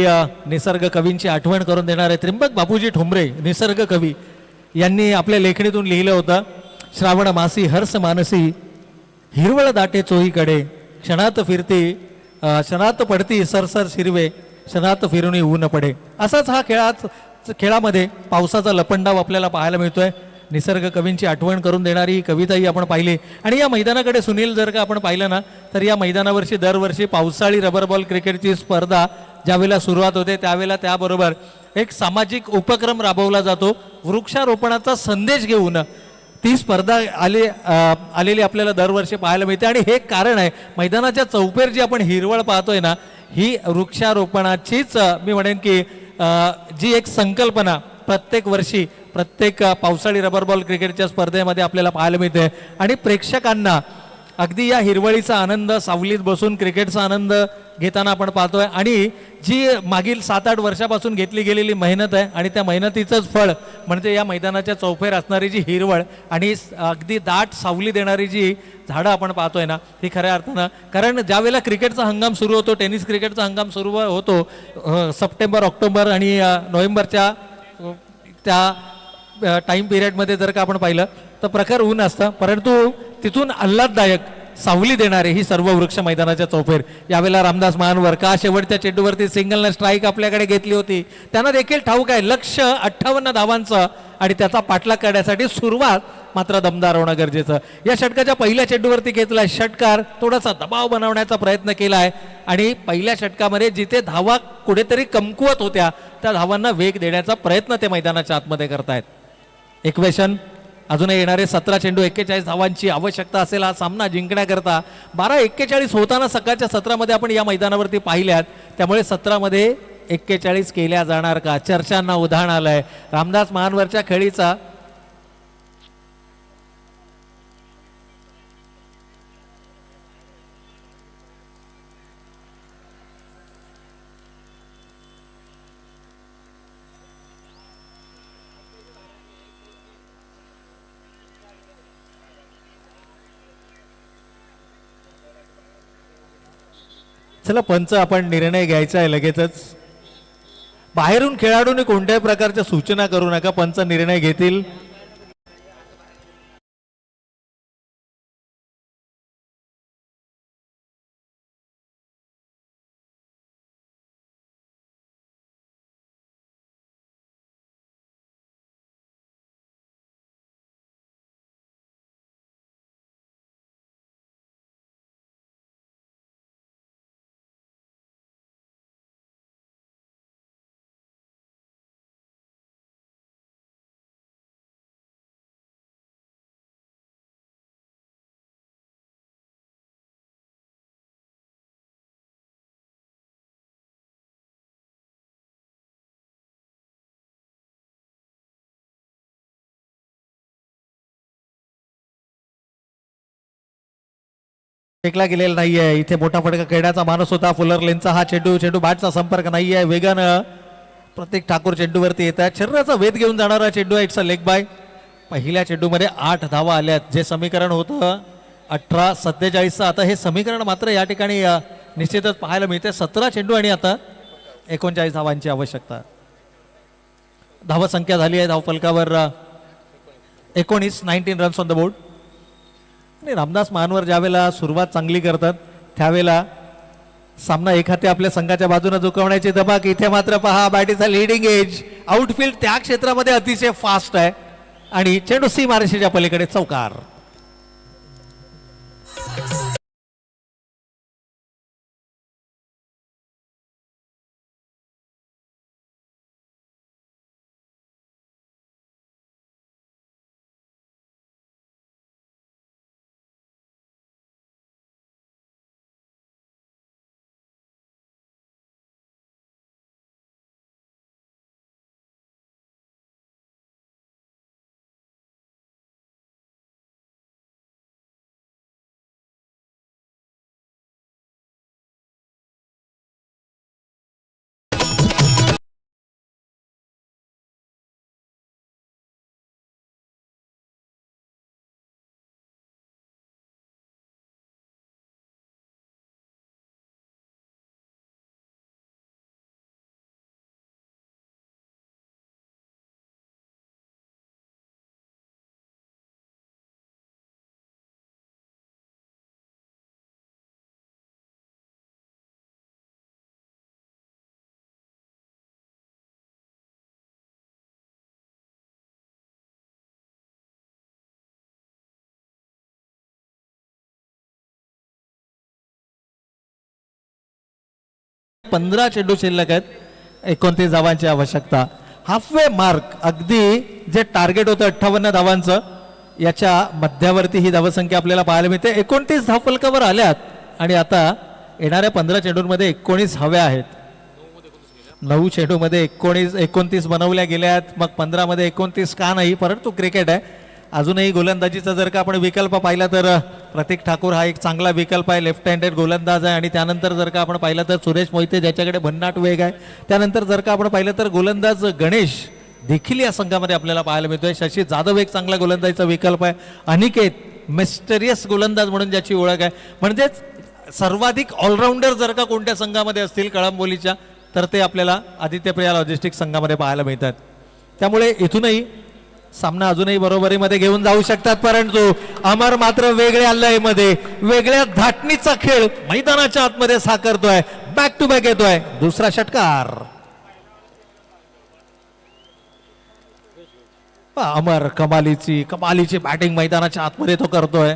निसर्ग कवींची आठवण करून देणारे त्रिंबक बापूजी ठोंबरे निसर्ग कवी यांनी आपल्या लेखणीतून लिहिलं होतं, श्रावण मासी हर्ष मानसी हिरवळ दाटे चोहीकडे, क्षणात फिरती क्षणात पडती सरसर शिरवे, क्षणात फिरूनी ऊन पडे. असाच हा खेळामध्ये पावसाचा लपंडाव आपल्याला पाहायला मिळतोय. निसर्ग कवींची आठवण करून देणारी ही कविताही आपण पाहिली. आणि या मैदानाकडे सुनील जर का आपण पाहिलं ना, तर या मैदानावरची दरवर्षी पावसाळी रबर बॉल क्रिकेटची स्पर्धा ज्यावेळेला सुरुवात होते त्यावेळेला त्याबरोबर एक सामाजिक उपक्रम राबवला जातो. वृक्षारोपणाचा संदेश घेऊन ती स्पर्धा आलेली आपल्याला दरवर्षी पाहायला मिळते. आणि हे कारण आहे, मैदानाच्या चौफेर जी आपण हिरवळ पाहतोय ना, ही वृक्षारोपणाचीच मी म्हणेन की जी एक संकल्पना प्रत्येक वर्षी प्रत्येक पावसाळी रबर बॉल क्रिकेटच्या स्पर्धेमध्ये आपल्याला पाहायला मिळते. आणि प्रेक्षकांना अगदी या हिरवळीचा आनंद, सावलीत बसून क्रिकेटचा आनंद घेताना आपण पाहतोय. आणि जी मागील 7-8 वर्षापासून घेतली गेलेली मेहनत आहे आणि त्या मेहनतीचंच फळ म्हणजे या मैदानाच्या चौफेर असणारी जी हिरवळ आणि अगदी दाट सावली देणारी जी झाडं आपण पाहतोय ना, ही खऱ्या अर्थानं, कारण ज्या वेळेला क्रिकेटचा हंगाम सुरू होतो, टेनिस क्रिकेटचा हंगाम सुरू होतो सप्टेंबर, ऑक्टोबर आणि नोव्हेंबरच्या त्या टाईम पिरियडमध्ये जर का आपण पाहिलं तर प्रखर ऊन असतं, परंतु तिथून आल्हाददायक सावली देणारे ही सर्व वृक्ष मैदानाच्या चौफेर. यावेळेला रामदास महानवर का शेवटच्या चेंडूवरती सिंगलनं स्ट्राईक आपल्याकडे घेतली होती, त्यांना देखील ठाऊक आहे लक्ष 58 धावांचं आणि त्याचा पाठलाग करण्यासाठी सुरुवात मात्र दमदार होणं गरजेचं. या षटकाच्या पहिल्या चेंडूवरती घेतलाय षटकार, थोडासा दबाव बनवण्याचा प्रयत्न केलाय आणि पहिल्या षटकामध्ये जिथे धावा कुठेतरी कमकुवत होत्या त्या धावांना वेग देण्याचा प्रयत्न ते मैदानाच्या आतमध्ये करतायत. इक्वेशन अजूनही येणारे 17 चेंडू 41 धावांची आवश्यकता असेल हा सामना जिंकण्याकरता. 12-41 होताना सकाळच्या सत्रामध्ये आपण या मैदानावरती पाहिल्यात, त्यामुळे 17मध्ये 41 केल्या जाणार का, चर्चांना उधाण आलंय. रामदास महानवरच्या खेळीचा चला पंच आपण निर्णय घ्यायचा आहे लगेचच. बाहेरून खेळाडूंनी कोणत्याही प्रकारच्या सूचना करू नका, पंच निर्णय घेतील. फेकला गेलेला नाहीये. इथे मोठा फटका खेळण्याचा माणूस होता फुलर लेनचा. हा चेंडू बॅटचा संपर्क नाहीये. वेगानं प्रत्येक ठाकूर चेंडूवरती येत आहे. शरीराचा वेध घेऊन जाणारा चेंडू आहे. It's a leg bye. पहिल्या चेंडूमध्ये 8 धावा आल्यात. जे समीकरण होतं 18-47, आता हे समीकरण मात्र या ठिकाणी निश्चितच पाहायला मिळते. 17 चेंडू आणि आता 39 धावांची आवश्यकता. धावसंख्या झाली आहे धावफलकावर 19 रन्स ऑन द बोर्ड. आणि रामदास महानवर ज्यावेळेला सुरुवात चांगली करतात त्यावेळेला सामना एक हाती आपल्या संघाच्या बाजूने झुकवण्याची धमाक. इथे मात्र पहा बॅटीचा लिडिंग एज. आउटफील्ड त्या क्षेत्रामध्ये अतिशय फास्ट आहे आणि चेंडू सीमारेषेच्या पलीकडे चौकार. पंधरा चेंडू शिल्लक आहेत. 29 धावांची आवश्यकता. हाफवे मार्क अगदी जे टार्गेट होतं 58 धावांचं याच्या मध्यावरती ही धावसंख्या आपल्याला पाहायला मिळते. 29 धावफलकावर आल्यात आणि आता येणाऱ्या 15 चेंडूंमध्ये 19 हव्या आहेत. 9 चेंडूमध्ये 29 बनवल्या गेल्यात. मग 15 मध्ये 29 का नाही, परंतु क्रिकेट आहे. अजूनही गोलंदाजीचा जर का आपण विकल्प पाहिला तर प्रतीक ठाकूर हा एक चांगला विकल्प आहे. लेफ्ट हँडेड गोलंदाज आहे. आणि त्यानंतर जर का आपण पाहिलं तर सुरेश मोहिते ज्याच्याकडे भन्नाट वेग आहे. त्यानंतर जर का आपण पाहिलं तर गोलंदाज गणेश देखील या संघामध्ये आपल्याला पाहायला मिळतोय. शशी जाधव एक चांगला गोलंदाजीचा विकल्प आहे. अनिकेत मिस्टेरियस गोलंदाज म्हणून ज्याची ओळख आहे. म्हणजेच सर्वाधिक ऑलराऊंडर जर का कोणत्या संघामध्ये असतील कळंबोलीच्या तर ते आपल्याला आदित्य प्रिया लॉजिस्टिक्स संघामध्ये पाहायला मिळतात. त्यामुळे इथूनही सामना अजूनही बरोबरीमध्ये घेऊन जाऊ शकतात. परंतु अमर मात्र वेगळ्या लयमध्ये वेगळ्या धाटणीचा खेळ मैदानाच्या आतमध्ये साकारतोय. बॅक टू बॅक येतोय दुसरा षटकार. अमर कमालीची बॅटिंग मैदानाच्या आतमध्ये तो करतोय.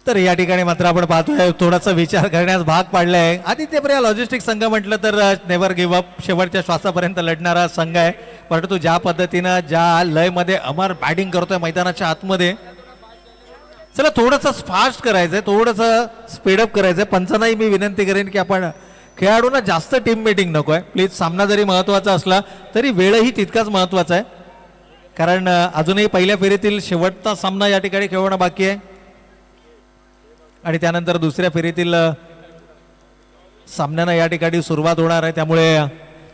तर या ठिकाणी मात्र आपण पाहतोय थोडासा विचार करण्यास भाग पाडलाय. आदित्य प्रिया लॉजिस्टिक्स संघ म्हटलं तर नेव्हर गिव्ह अप, शेवटच्या श्वासापर्यंत लढणारा संघ आहे. परंतु ज्या पद्धतीनं ज्या लयमध्ये अमर बॅटिंग करतोय मैदानाच्या आतमध्ये, चला थोडंसं फास्ट करायचंय, थोडंसं स्पीडअप करायचंय. पंचांनाही मी विनंती करेन की आपण खेळाडूंना जास्त टीम मीटिंग नकोय प्लीज. सामना जरी महत्वाचा असला तरी वेळही तितकाच महत्वाचा आहे, कारण अजूनही पहिल्या फेरीतील शेवटचा सामना या ठिकाणी खेळवणं बाकी आहे आणि त्यानंतर दुसऱ्या फेरीतील सामन्यांना या ठिकाणी सुरुवात होणार आहे. त्यामुळे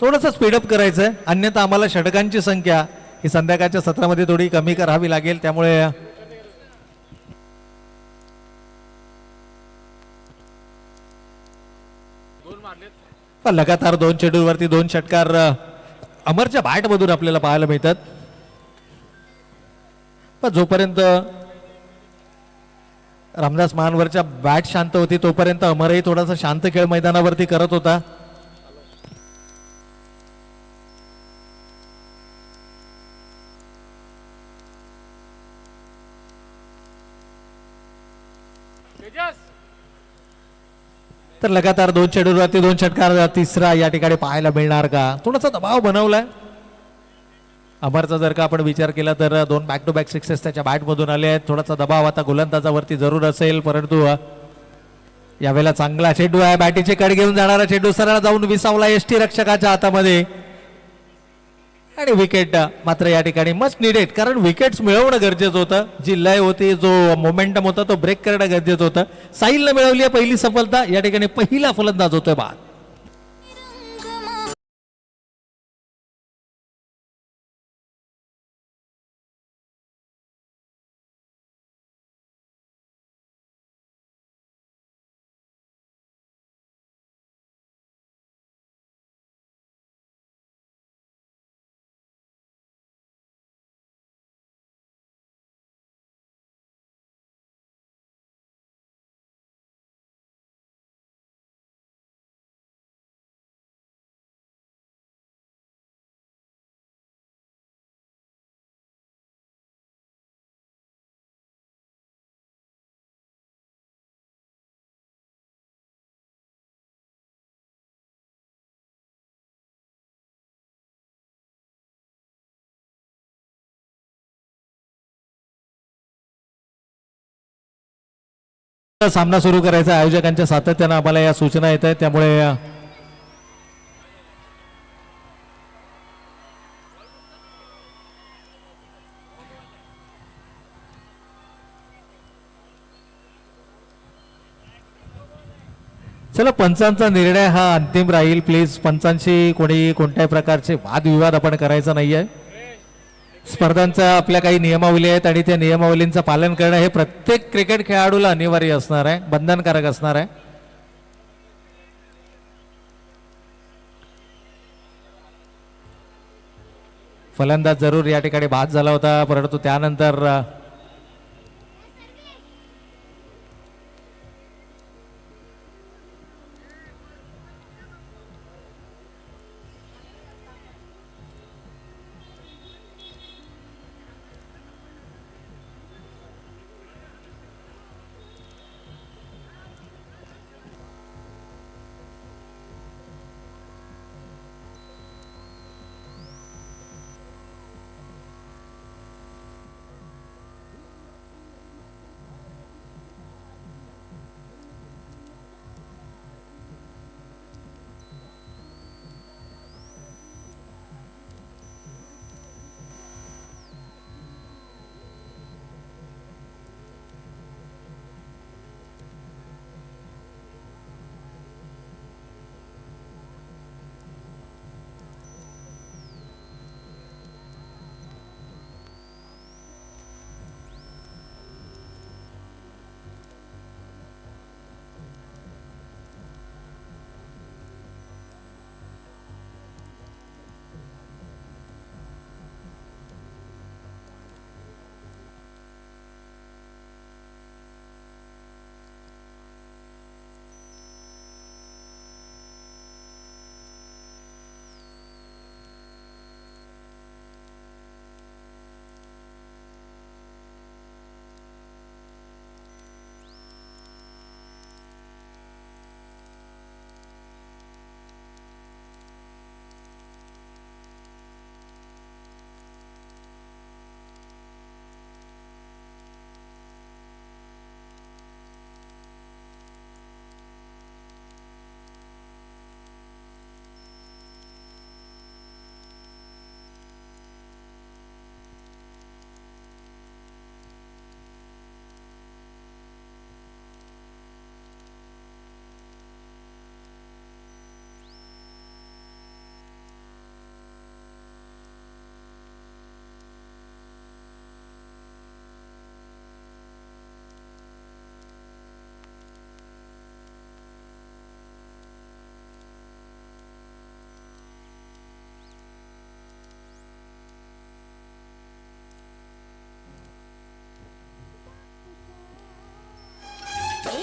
थोडंसं स्पीडअप करायचं आहे, अन्यथा आम्हाला षटकांची संख्या ही संध्याकाळच्या सत्रामध्ये थोडी कमी करावी लागेल. त्यामुळे लगातार 2 चेंडूवरती 2 षटकार अमरच्या बॅटमधून आपल्याला पाहायला मिळतात. पण जोपर्यंत रामदास महानवरच्या बॅट शांत होती तोपर्यंत अमरही थोडासा शांत खेळ मैदानावरती करत होता. तर लगातार 2 चेंडूवरती 2 षटकार, तिसरा या ठिकाणी पाहायला मिळणार का? थोडासा दबाव बनवलाय अमरचा. जर का आपण विचार केला तर 2 बॅक टू बॅक सिक्सेस त्याच्या बॅटमधून आले आहेत. थोडासा दबाव आता गोलंदाजावरती जरूर असेल, परंतु यावेळेला चांगला चेंडू आहे. बॅटीचे कड घेऊन जाणारा चेंडू सरळ जाऊन विसावला यष्टी रक्षकाच्या हातामध्ये आणि विकेट मात्र या ठिकाणी मस्ट निडेड, कारण विकेट्स मिळवणं गरजेचं होतं. जी लय होती, जो मोमेंटम होता तो ब्रेक करणं गरजेचं होतं. साहिलनं मिळवली आहे पहिली सफलता. या ठिकाणी पहिला फलंदाज होतोय बाद. सामना सुरू करायचा आयोजकांच्या सातत्यानं आम्हाला या सूचना येत आहेत. त्यामुळे चला, पंचांचा निर्णय हा अंतिम राहील. प्लीज पंचांशी कोणी कोणत्याही प्रकारचे वादविवाद आपण करायचा नाहीये. स्पर्धांचा आपल्या काही नियमावली आहेत आणि त्या नियमावलींचं पालन करणं हे प्रत्येक क्रिकेट खेळाडूला अनिवार्य असणार आहे, बंधनकारक असणार आहे. फलंदाज जरूर या ठिकाणी बाद झाला होता, परंतु त्यानंतर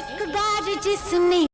एक बार जिसने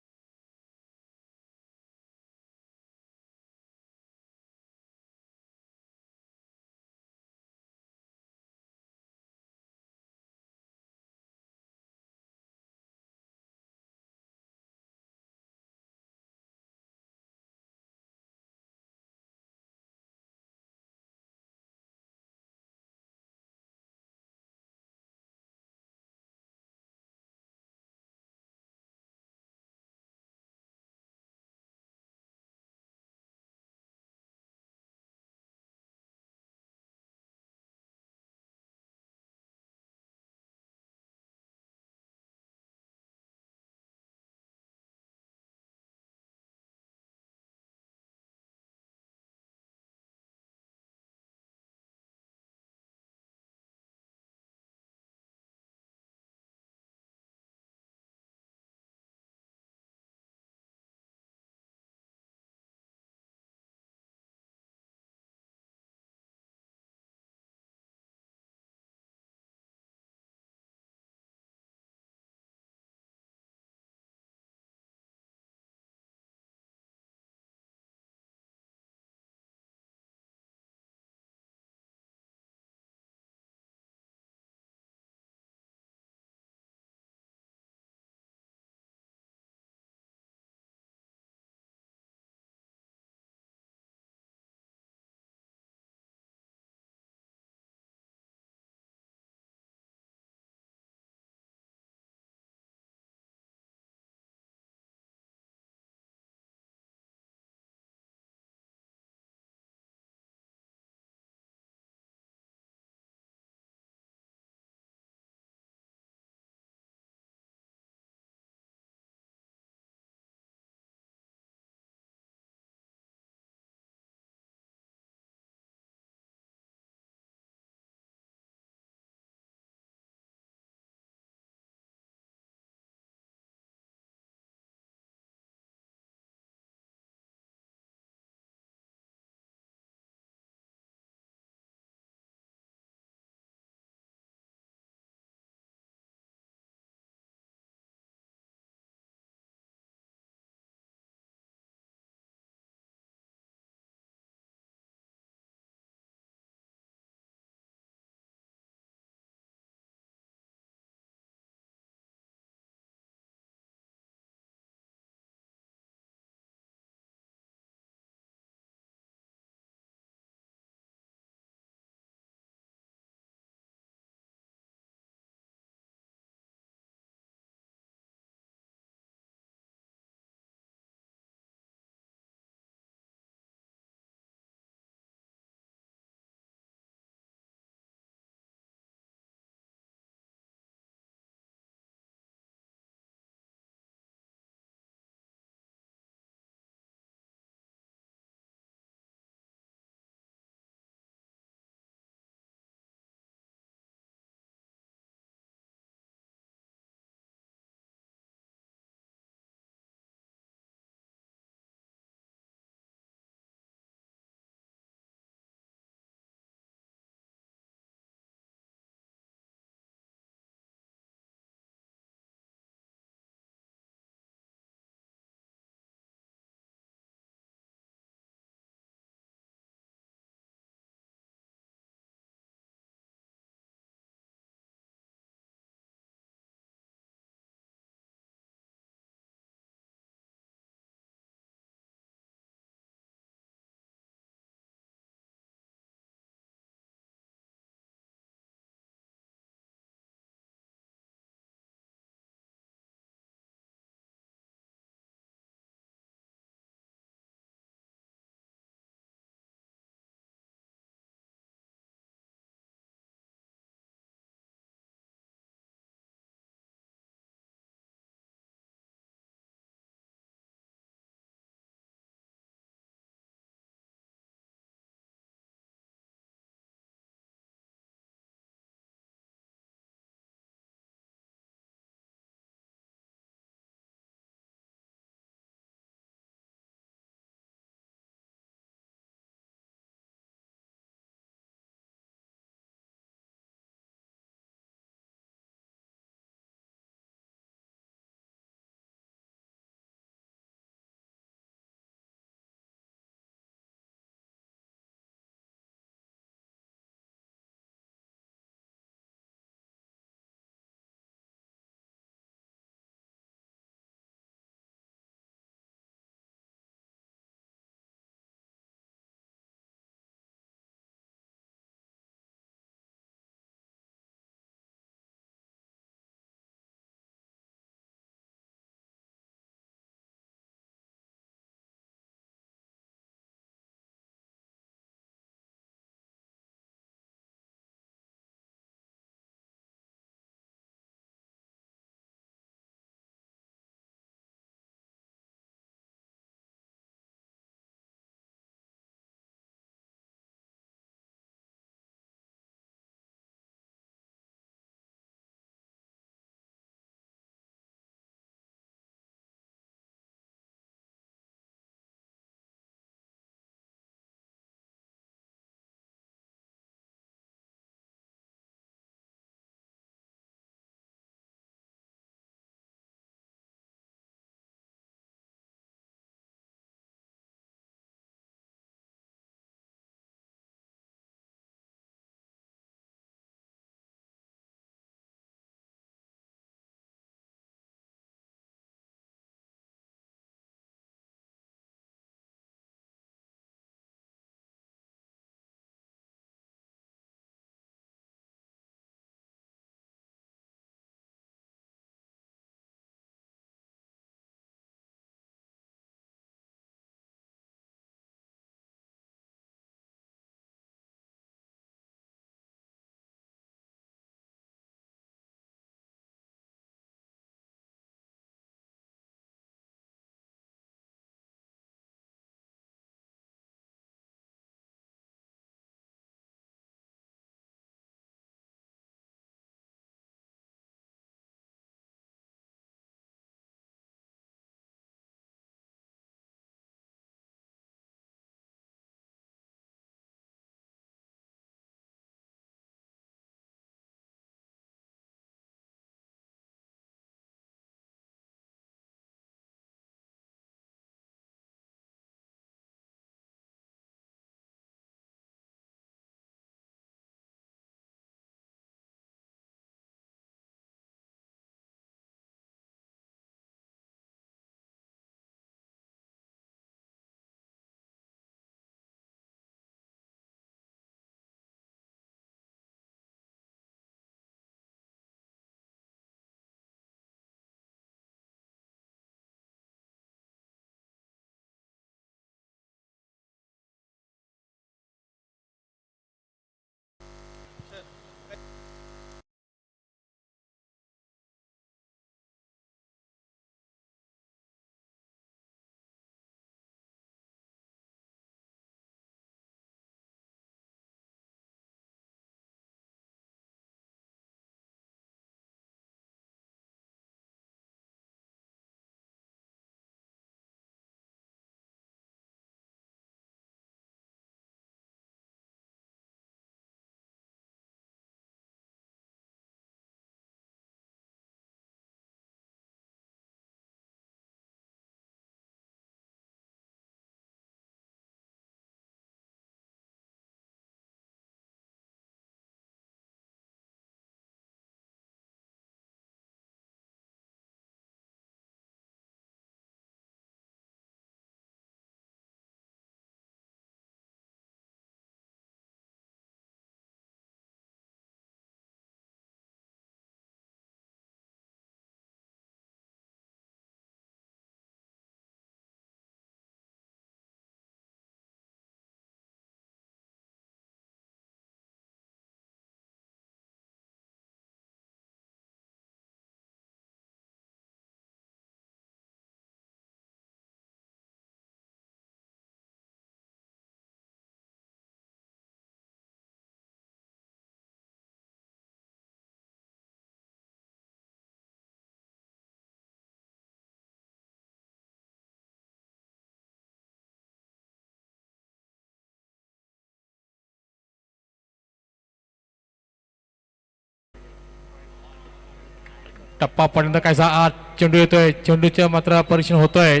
टप्पापर्यंत कायसा आत चेंडू येतोय, चेंडूच्या मात्र परीक्षण होतोय.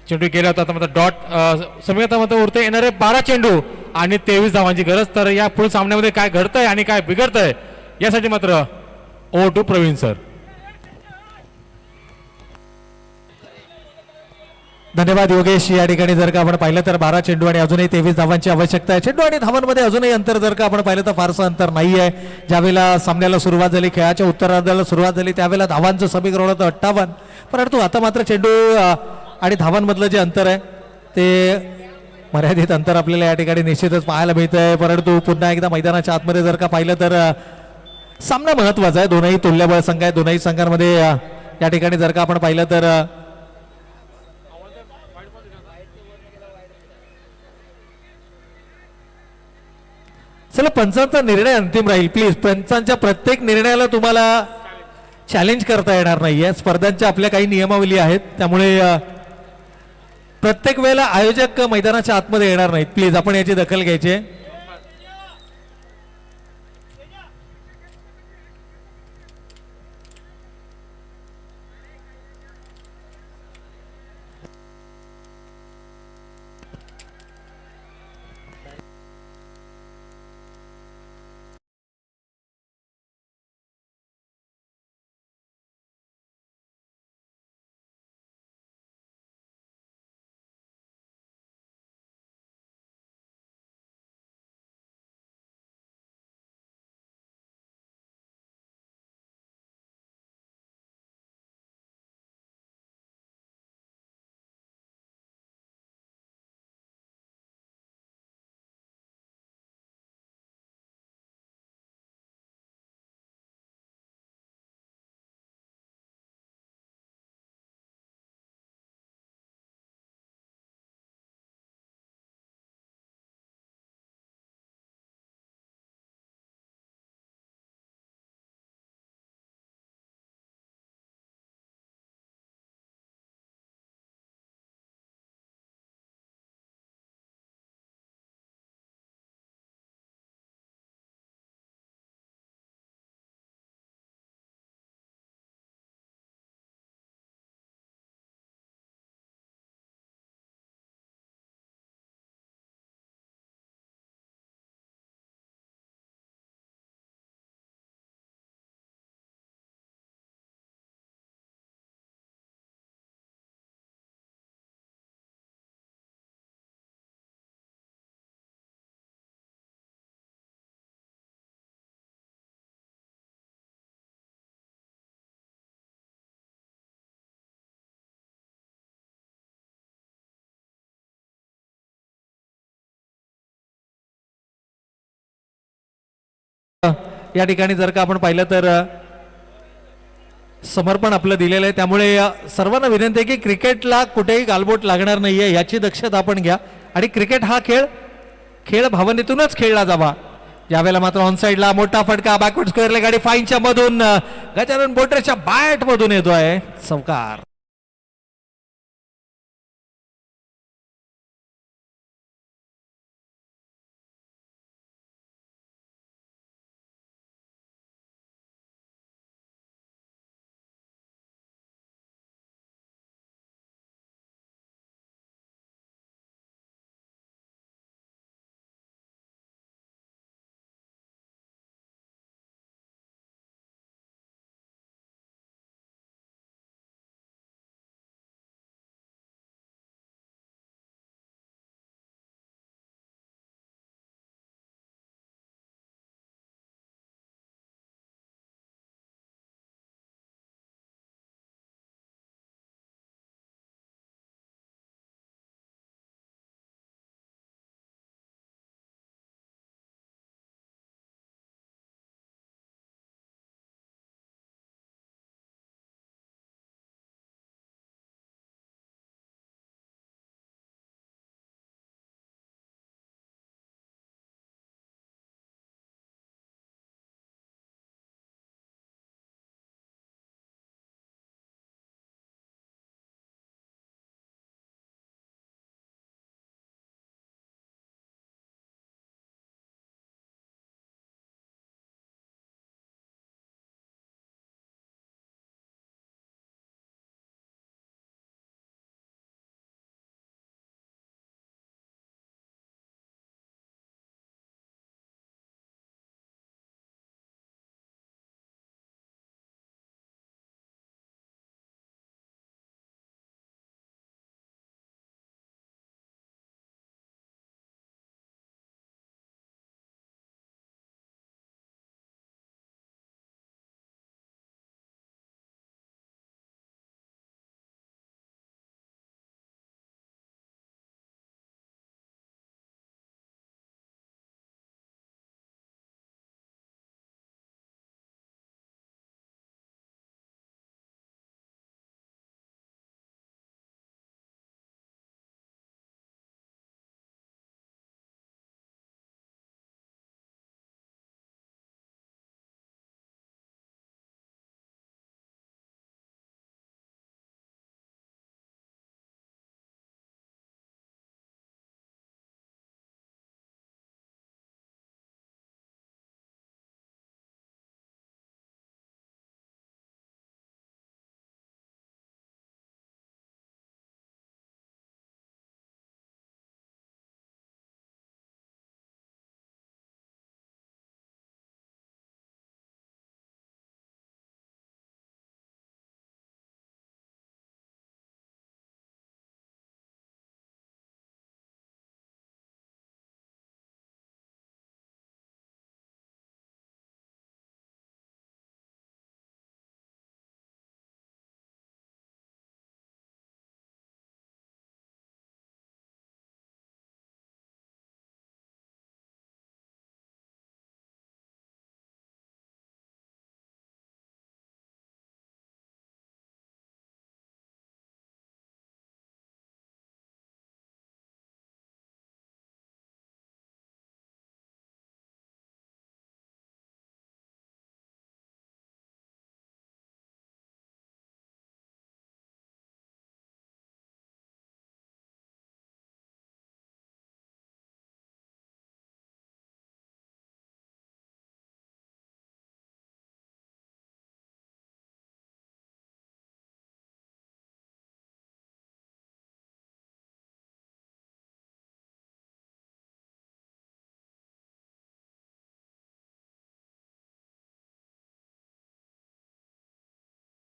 चेंडू गेला होता आता मात्र डॉट समीर मात्र उरते येणारे 12 चेंडू आणि 23 धावांची गरज. तर या पुढील सामन्यामध्ये काय घडतंय आणि काय बिघडतंय यासाठी मात्र ओ टू प्रवीण सर. धन्यवाद योगेश. या ठिकाणी जर का आपण पाहिलं तर 12 चेंडू आणि अजूनही 23 धावांची आवश्यकता आहे. चेंडू आणि धावांमध्ये अजूनही अंतर जर का आपण पाहिलं तर फारसं अंतर नाही आहे. ज्यावेळेला सामन्याला सुरुवात झाली, खेळाच्या उत्तरार्धाला सुरुवात झाली, त्यावेळेला धावांचं समीकरण होतं 58. परंतु आता मात्र चेंडू आणि धावांमधलं जे अंतर आहे ते मर्यादित अंतर आपल्याला या ठिकाणी निश्चितच पाहायला मिळत आहे. परंतु पुन्हा एकदा मैदानाच्या आतमध्ये जर का पाहिलं तर सामना महत्वाचा आहे. दोनही तुल्यबळ संघ आहे. दोनही संघांमध्ये या ठिकाणी जर का आपण पाहिलं तर चला पंचांचा निर्णय अंतिम राहील. प्लीज पंचांच्या प्रत्येक निर्णयाला तुम्हाला चॅलेंज करता येणार नाहीये. स्पर्धांच्या आपल्या काही नियमावली आहेत, त्यामुळे प्रत्येक वेळेला आयोजक मैदानाच्या आतमध्ये येणार नाहीत. प्लीज आपण याची दखल घ्यायची आहे. या ठिकाणी जर का आपण पाहिलं तर समर्पण आपलं दिलेलं आहे. त्यामुळे सर्वांना विनंती आहे की क्रिकेटला कुठेही गालबोट लागणार नाहीये याची दक्षता आपण घ्या. आणि क्रिकेट हा खेळ भावनेतूनच खेळला जावा. यावेळेला मात्र ऑन साईडला मोठा फटका बॅकवर्ड स्क्वेअरला गाडी फाईनच्या मधून गजानन बोटरेच्या बॅट मधून येतोय. चौकार.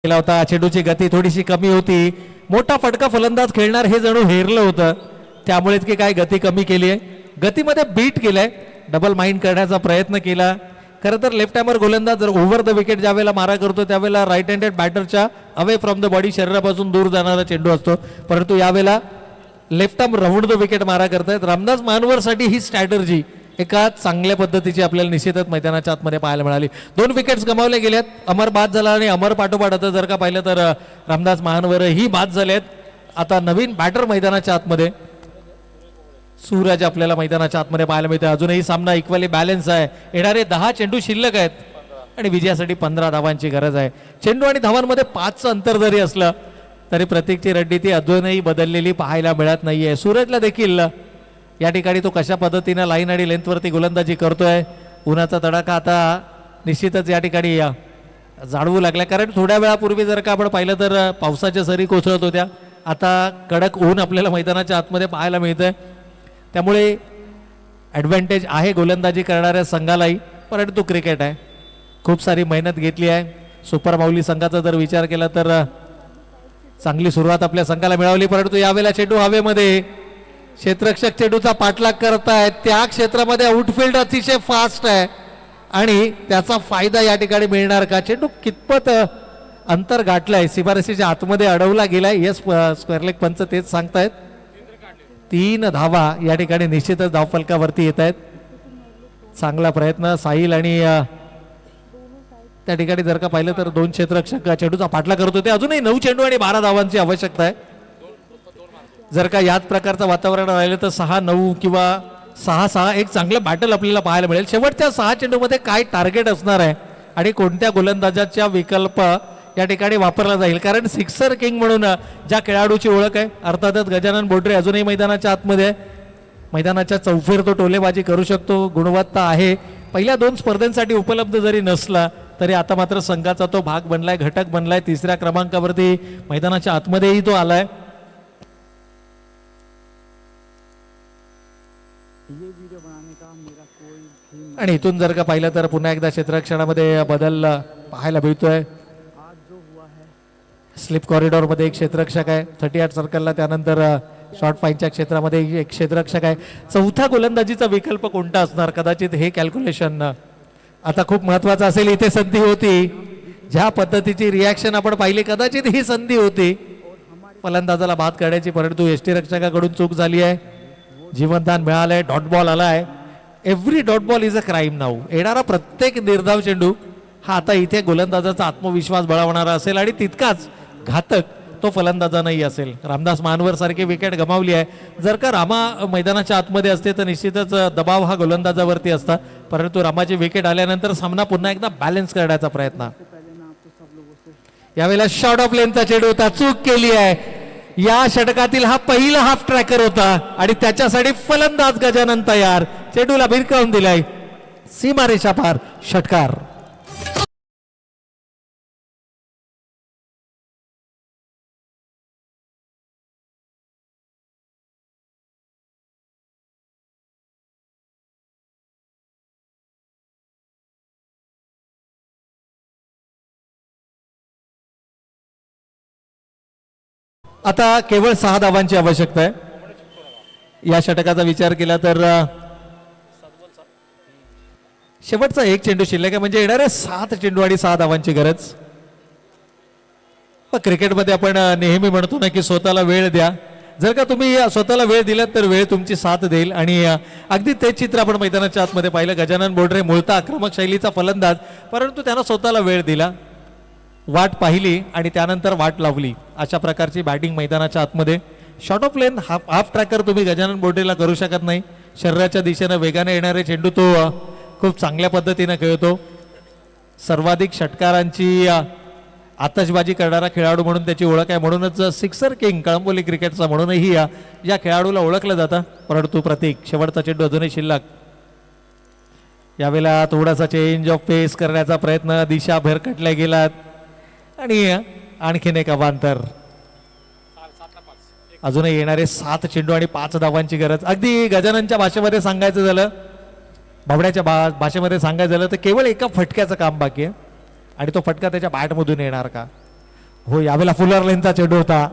केला होता. चेंडूची गती थोडीशी कमी होती. मोठा फटका फलंदाज खेळणार हे जणू हेरलं होतं, त्यामुळेच की काय गती कमी केली आहे, गतीमध्ये बीट केलंय, डबल माइंड करण्याचा प्रयत्न केला. खरं तर लेफ्ट हॅमर गोलंदाज जर ओव्हर द विकेट ज्यावेळेला मारा करतो त्यावेळेला राईट हँडेड बॅटरच्या अवे फ्रॉम द बॉडी शरीरापासून दूर जाणारा चेंडू असतो, परंतु यावेळेला left arm round the wicket मारा करतायत. रामदास मानवरसाठी ही स्ट्रॅटर्जी एका चांगल्या पद्धतीची आपल्याला निश्चितच मैदानाच्या आतमध्ये पाहायला मिळाली. 2 विकेट्स गमावले गेल्यात. अमर बाद झाला आणि अमर पाठोपाठ आता जर का पाहिलं तर रामदास महानवर ही बाद झालेत. आता नवीन बॅटर मैदानाच्या आतमध्ये सूरज आपल्याला मैदानाच्या आतमध्ये पाहायला मिळते. अजूनही सामना इक्वली बॅलन्स आहे. येणारे 10 चेंडू शिल्लक आहेत आणि विजयासाठी 15 धावांची गरज आहे. चेंडू आणि धावांमध्ये 5चं अंतर जरी असलं तरी प्रत्येकची रड्डी ती अजूनही बदललेली पाहायला मिळत नाहीये. सूरजला देखील या ठिकाणी तो कशा पद्धतीनं लाईन आणि लेंथवरती गोलंदाजी करतोय. उन्हाचा तडाखा आता निश्चितच या ठिकाणी जाणवू लागला, कारण थोड्या वेळापूर्वी जर का आपण पाहिलं तर पावसाच्या सरी कोसळत होत्या. आता कडक ऊन आपल्याला मैदानाच्या आतमध्ये पाहायला मिळतंय, त्यामुळे ॲडव्हान्टेज आहे गोलंदाजी करणाऱ्या संघालाही, परंतु क्रिकेट आहे. खूप सारी मेहनत घेतली आहे. सुपर माऊली संघाचा जर विचार केला तर चांगली सुरुवात आपल्या संघाला मिळवली, परंतु यावेळेला चेंडू हवेमध्ये. क्षेत्ररक्षक चेंडूचा पाठलाग करतायत. त्या क्षेत्रामध्ये आउटफील्ड अतिशय फास्ट आहे आणि त्याचा फायदा या ठिकाणी मिळणार का? चेंडू कितपत अंतर गाठलंय, शिफारसीच्या आतमध्ये अडवला गेलाय. येस, स्क्वेअर लेग पंच तेच सांगतायत. 3 धावा या ठिकाणी निश्चितच धावफलकावरती येत आहेत. चांगला प्रयत्न साहिल आणि त्या ठिकाणी जर का पाहिलं तर 2 क्षेत्ररक्षक चेंडूचा पाठलाग करत होते. अजूनही 9 चेंडू आणि 12 धावांची आवश्यकता आहे. जर का याच प्रकारचं वातावरण राहिलं तर 6-9 किंवा 6-6 एक चांगलं बॅटल आपल्याला पाहायला मिळेल. शेवटच्या 6 चेंडूमध्ये काय टार्गेट असणार आहे आणि कोणत्या गोलंदाजाच्या विकल्प या ठिकाणी वापरला जाईल, कारण सिक्सर किंग म्हणून ज्या खेळाडूची ओळख आहे अर्थातच गजानन बोडरे अजूनही मैदानाच्या आतमध्ये. मैदानाच्या चौफेर तो टोलेबाजी करू शकतो, गुणवत्ता आहे. पहिल्या 2 स्पर्धांसाठी उपलब्ध जरी नसला तरी आता मात्र संघाचा तो भाग बनलाय, घटक बनलाय. 3ऱ्या क्रमांकावरती मैदानाच्या आतमध्येही तो आलाय. आणि इथून जर का पाहिलं तर पुन्हा एकदा क्षेत्ररक्षणामध्ये बदल पाहायला मिळतोय. स्लिप कॉरिडॉरमध्ये एक क्षेत्ररक्षक आहे, 38 सर्कलला, त्यानंतर शॉर्ट फाईनच्या क्षेत्रामध्ये एक क्षेत्ररक्षक आहे. चौथा गोलंदाजीचा विकल्प कोणता असणार, कदाचित हे कॅल्क्युलेशन आता खूप महत्वाचं असेल. इथे संधी होती, ज्या पद्धतीची रिॲक्शन आपण पाहिली कदाचित ही संधी होती फलंदाजाला बाद करण्याची, परंतु यष्टीरक्षकाकडून चूक झाली आहे. जीवनदान मिळालंय, डॉट बॉल आलाय. Every dot ball is a crime now. येणारा प्रत्येक निर्धाव चेंडू हा आता इथे गोलंदाजाचा आत्मविश्वास बळावणारा असेल आणि तितकाच घातक तो फलंदाजांनाही असेल. रामदास मानवर सारखी विकेट गमावली आहे. जर का रामा मैदानाच्या आतमध्ये असते तर निश्चितच दबाव हा गोलंदाजावरती असता, परंतु रामाची विकेट आल्यानंतर सामना पुन्हा एकदा बॅलन्स करण्याचा प्रयत्न. यावेळेला शॉर्ट ऑफ लेनचा चेंडू होता, चूक केली आहे. या षटकातील हा पहिला हाफ ट्रॅकर होता आणि त्याच्यासाठी फलंदाज गजानन तयार. चेंडूला भिरकावून दिलाय, सीमारेषा पार, षटकार. आता केवळ 6 धावांची आवश्यकता आहे. या षटकाचा विचार केला तर शेवटचा 1 चेंडू शिल्लक आहे, म्हणजे येणारे 7 चेंडू आणि 6 धावांची गरज. क्रिकेटमध्ये आपण नेहमी म्हणतो ना की स्वतःला वेळ द्या. जर का तुम्ही स्वतःला वेळ दिलात तर वेळ तुमची साथ देईल आणि अगदी तेच चित्र आपण मैदानाच्या आतमध्ये पाहिलं. गजानन बोडरे मूळतः आक्रमक शैलीचा फलंदाज, परंतु त्यानं स्वतःला वेळ दिला, वाट पाहिली आणि त्यानंतर वाट लावली. अशा प्रकारची बॅटिंग मैदानाच्या आतमध्ये. Short of lane half tracker तुम्ही गजानन बोडरेला करू शकत नाही. शरीराच्या दिशेनं वेगाने येणारे चेंडू तो खूप चांगल्या पद्धतीनं खेळतो. सर्वाधिक षटकारांची आतषबाजी करणारा खेळाडू म्हणून त्याची ओळख आहे, म्हणूनच सिक्सर किंग कळंबोली क्रिकेटचा म्हणूनही या खेळाडूला ओळखलं जातं. परंतु प्रतीक, शेवटचा चेंडू अजूनही शिल्लक. यावेळेला थोडासा चेंज ऑफ पेस करण्याचा प्रयत्न, दिशा भरकटल्या गेलात आणि आणखीन एक अवांतर. अजूनही येणारे 7 चेंडू आणि 5 धावांची गरज. अगदी गजाननच्या भाषेमध्ये सांगायचं झालं, बावड्याच्या भाषेमध्ये सांगायचं झालं तर केवळ एका फटक्याचं काम बाकी आहे आणि तो फटका त्याच्या बॅटमधून येणार का. हो, यावेळेला फुलर लेनचा चेंडू होता.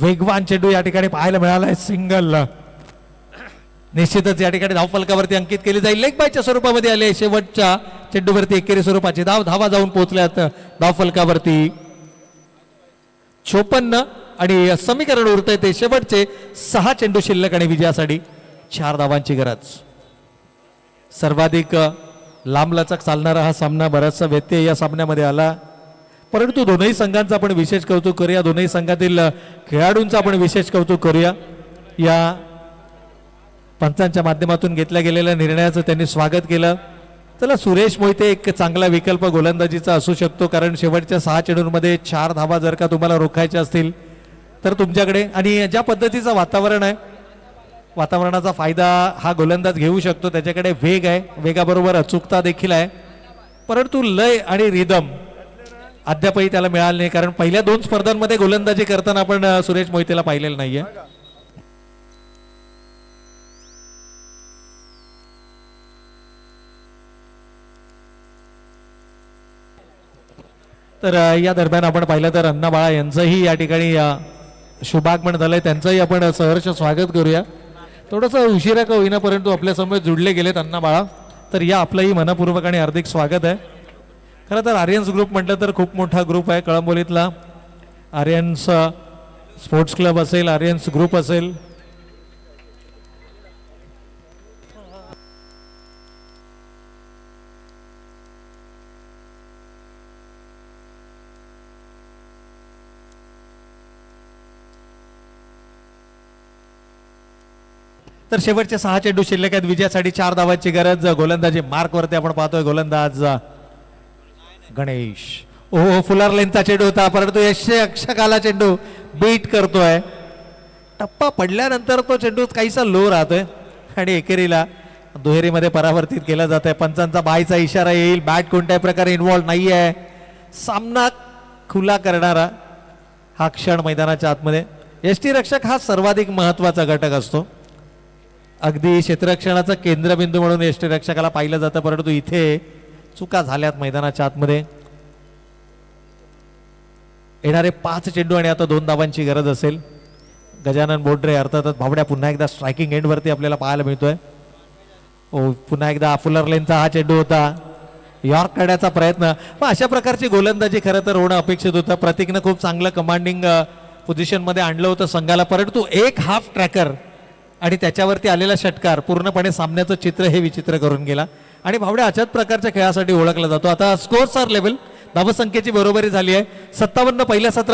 वेगवान चेंडू या ठिकाणी पाहायला मिळालाय. सिंगल निश्चितच या ठिकाणी धावफलकावरती अंकित केली जाईल. लेग बायच्या स्वरूपामध्ये आले. शेवटच्या चेंडूवरती एकेरी स्वरूपाची धावा जाऊन पोहोचल्यात धावफलकावरती 56 आणि समीकरण उरतंय ते शेवटचे 6 चेंडू शिल्लक आणि विजयासाठी 4 धावांची गरज. सर्वाधिक लांबलचक चालणारा हा सामना, बराचसा व्यत्यय या सामन्यामध्ये आला, परंतु दोनही संघांचा आपण विशेष कौतुक करूया. दोनही संघातील खेळाडूंचा आपण विशेष कौतुक करूया. या पंचांच्या माध्यमातून घेतल्या गेलेल्या निर्णयाचं त्यांनी स्वागत केलं. चला, सुरेश मोहिते एक चांगला विकल्प गोलंदाजीचा असू शकतो, कारण शेवटच्या 6 चेंडूंमध्ये 4 धावा जर का तुम्हाला रोखायच्या असतील तर तुमच्याकडे, आणि ज्या पद्धतीचं वातावरण आहे, वातावरणाचा फायदा हा गोलंदाज घेऊ शकतो. त्याच्याकडे वेग आहे, वेगाबरोबर अचूकता देखील आहे, परंतु लय आणि रिदम अद्यापही त्याला मिळालं नाही, कारण पहिल्या 2 स्पर्धांमध्ये गोलंदाजी करताना आपण सुरेश मोहितेला पाहिलेलं नाहीये. तर या दरम्यान आपण पाहिलं तर अण्णा बाळा यांचंही या ठिकाणी शुभागमन झालंय. त्यांचंही आपण सहर्ष स्वागत करूया. थोडंसं उशिरा का होईना, परंतु आपल्यासमोर जुडले गेलेत अण्णा बाळा. तर या आपलंही मनपूर्वक आणि हार्दिक स्वागत आहे. खरं तर आर्यन्स ग्रुप म्हटलं तर खूप मोठा ग्रुप आहे कळंबोलीतला. आर्यन्स स्पोर्ट्स क्लब असेल, आर्यन्स ग्रुप असेल, तर शेवटचे 6 चेंडू शिल्लक आहेत. विजयासाठी 4 धावांची गरज. गोलंदाजी मार्क वरती आपण पाहतोय गोलंदाज गणेश. ओहो, फुलर लेनचा चेंडू होता, परंतु यशे अक्षकाला चेंडू बीट करतोय. टप्पा पडल्यानंतर तो चेंडू काहीसा लो राहतोय आणि एकेरीला दुहेरीमध्ये परावर्तित केला जात आहे. पंचांचा बायचा इशारा येईल. बॅट कोणत्याही प्रकारे इन्व्हॉल्व नाही आहे. सामना खुला करणारा हा क्षण मैदानाच्या आतमध्ये. यष्टीरक्षक हा सर्वाधिक महत्वाचा घटक असतो. अगदी क्षेत्ररक्षणाचा केंद्रबिंदू म्हणून यष्टीरक्षकाला पाहिलं जातं, परंतु इथे चुका झाल्यात मैदानाच्या आतमध्ये. येणारे 5 चेंडू आणि आता 2 धावांची गरज असेल. गजानन बोडरे अर्थातच भावड्या पुन्हा एकदा स्ट्रायकिंग एंडवरती आपल्याला पाहायला मिळतोय. पुन्हा एकदा फुलर लेनचा हा चेंडू होता. यॉर्क काढण्याचा प्रयत्न. पण अशा प्रकारची गोलंदाजी खरं तर होणं अपेक्षित होतं. प्रतीकनं खूप चांगलं कमांडिंग पोझिशनमध्ये आणलं होतं संघाला, परंतु एक हाफ ट्रॅकर आणि त्याच्यावरती आलेला षटकार पूर्णपणे सामन्याचं चित्र हे विचित्र करून गेला. आणि भावड्या अशाच प्रकारच्या खेळासाठी ओळखला जातो. आता स्कोर्स आर लेवल, धावसंख्येची बरोबरी झाली आहे. 57 पहिल्या सत्रात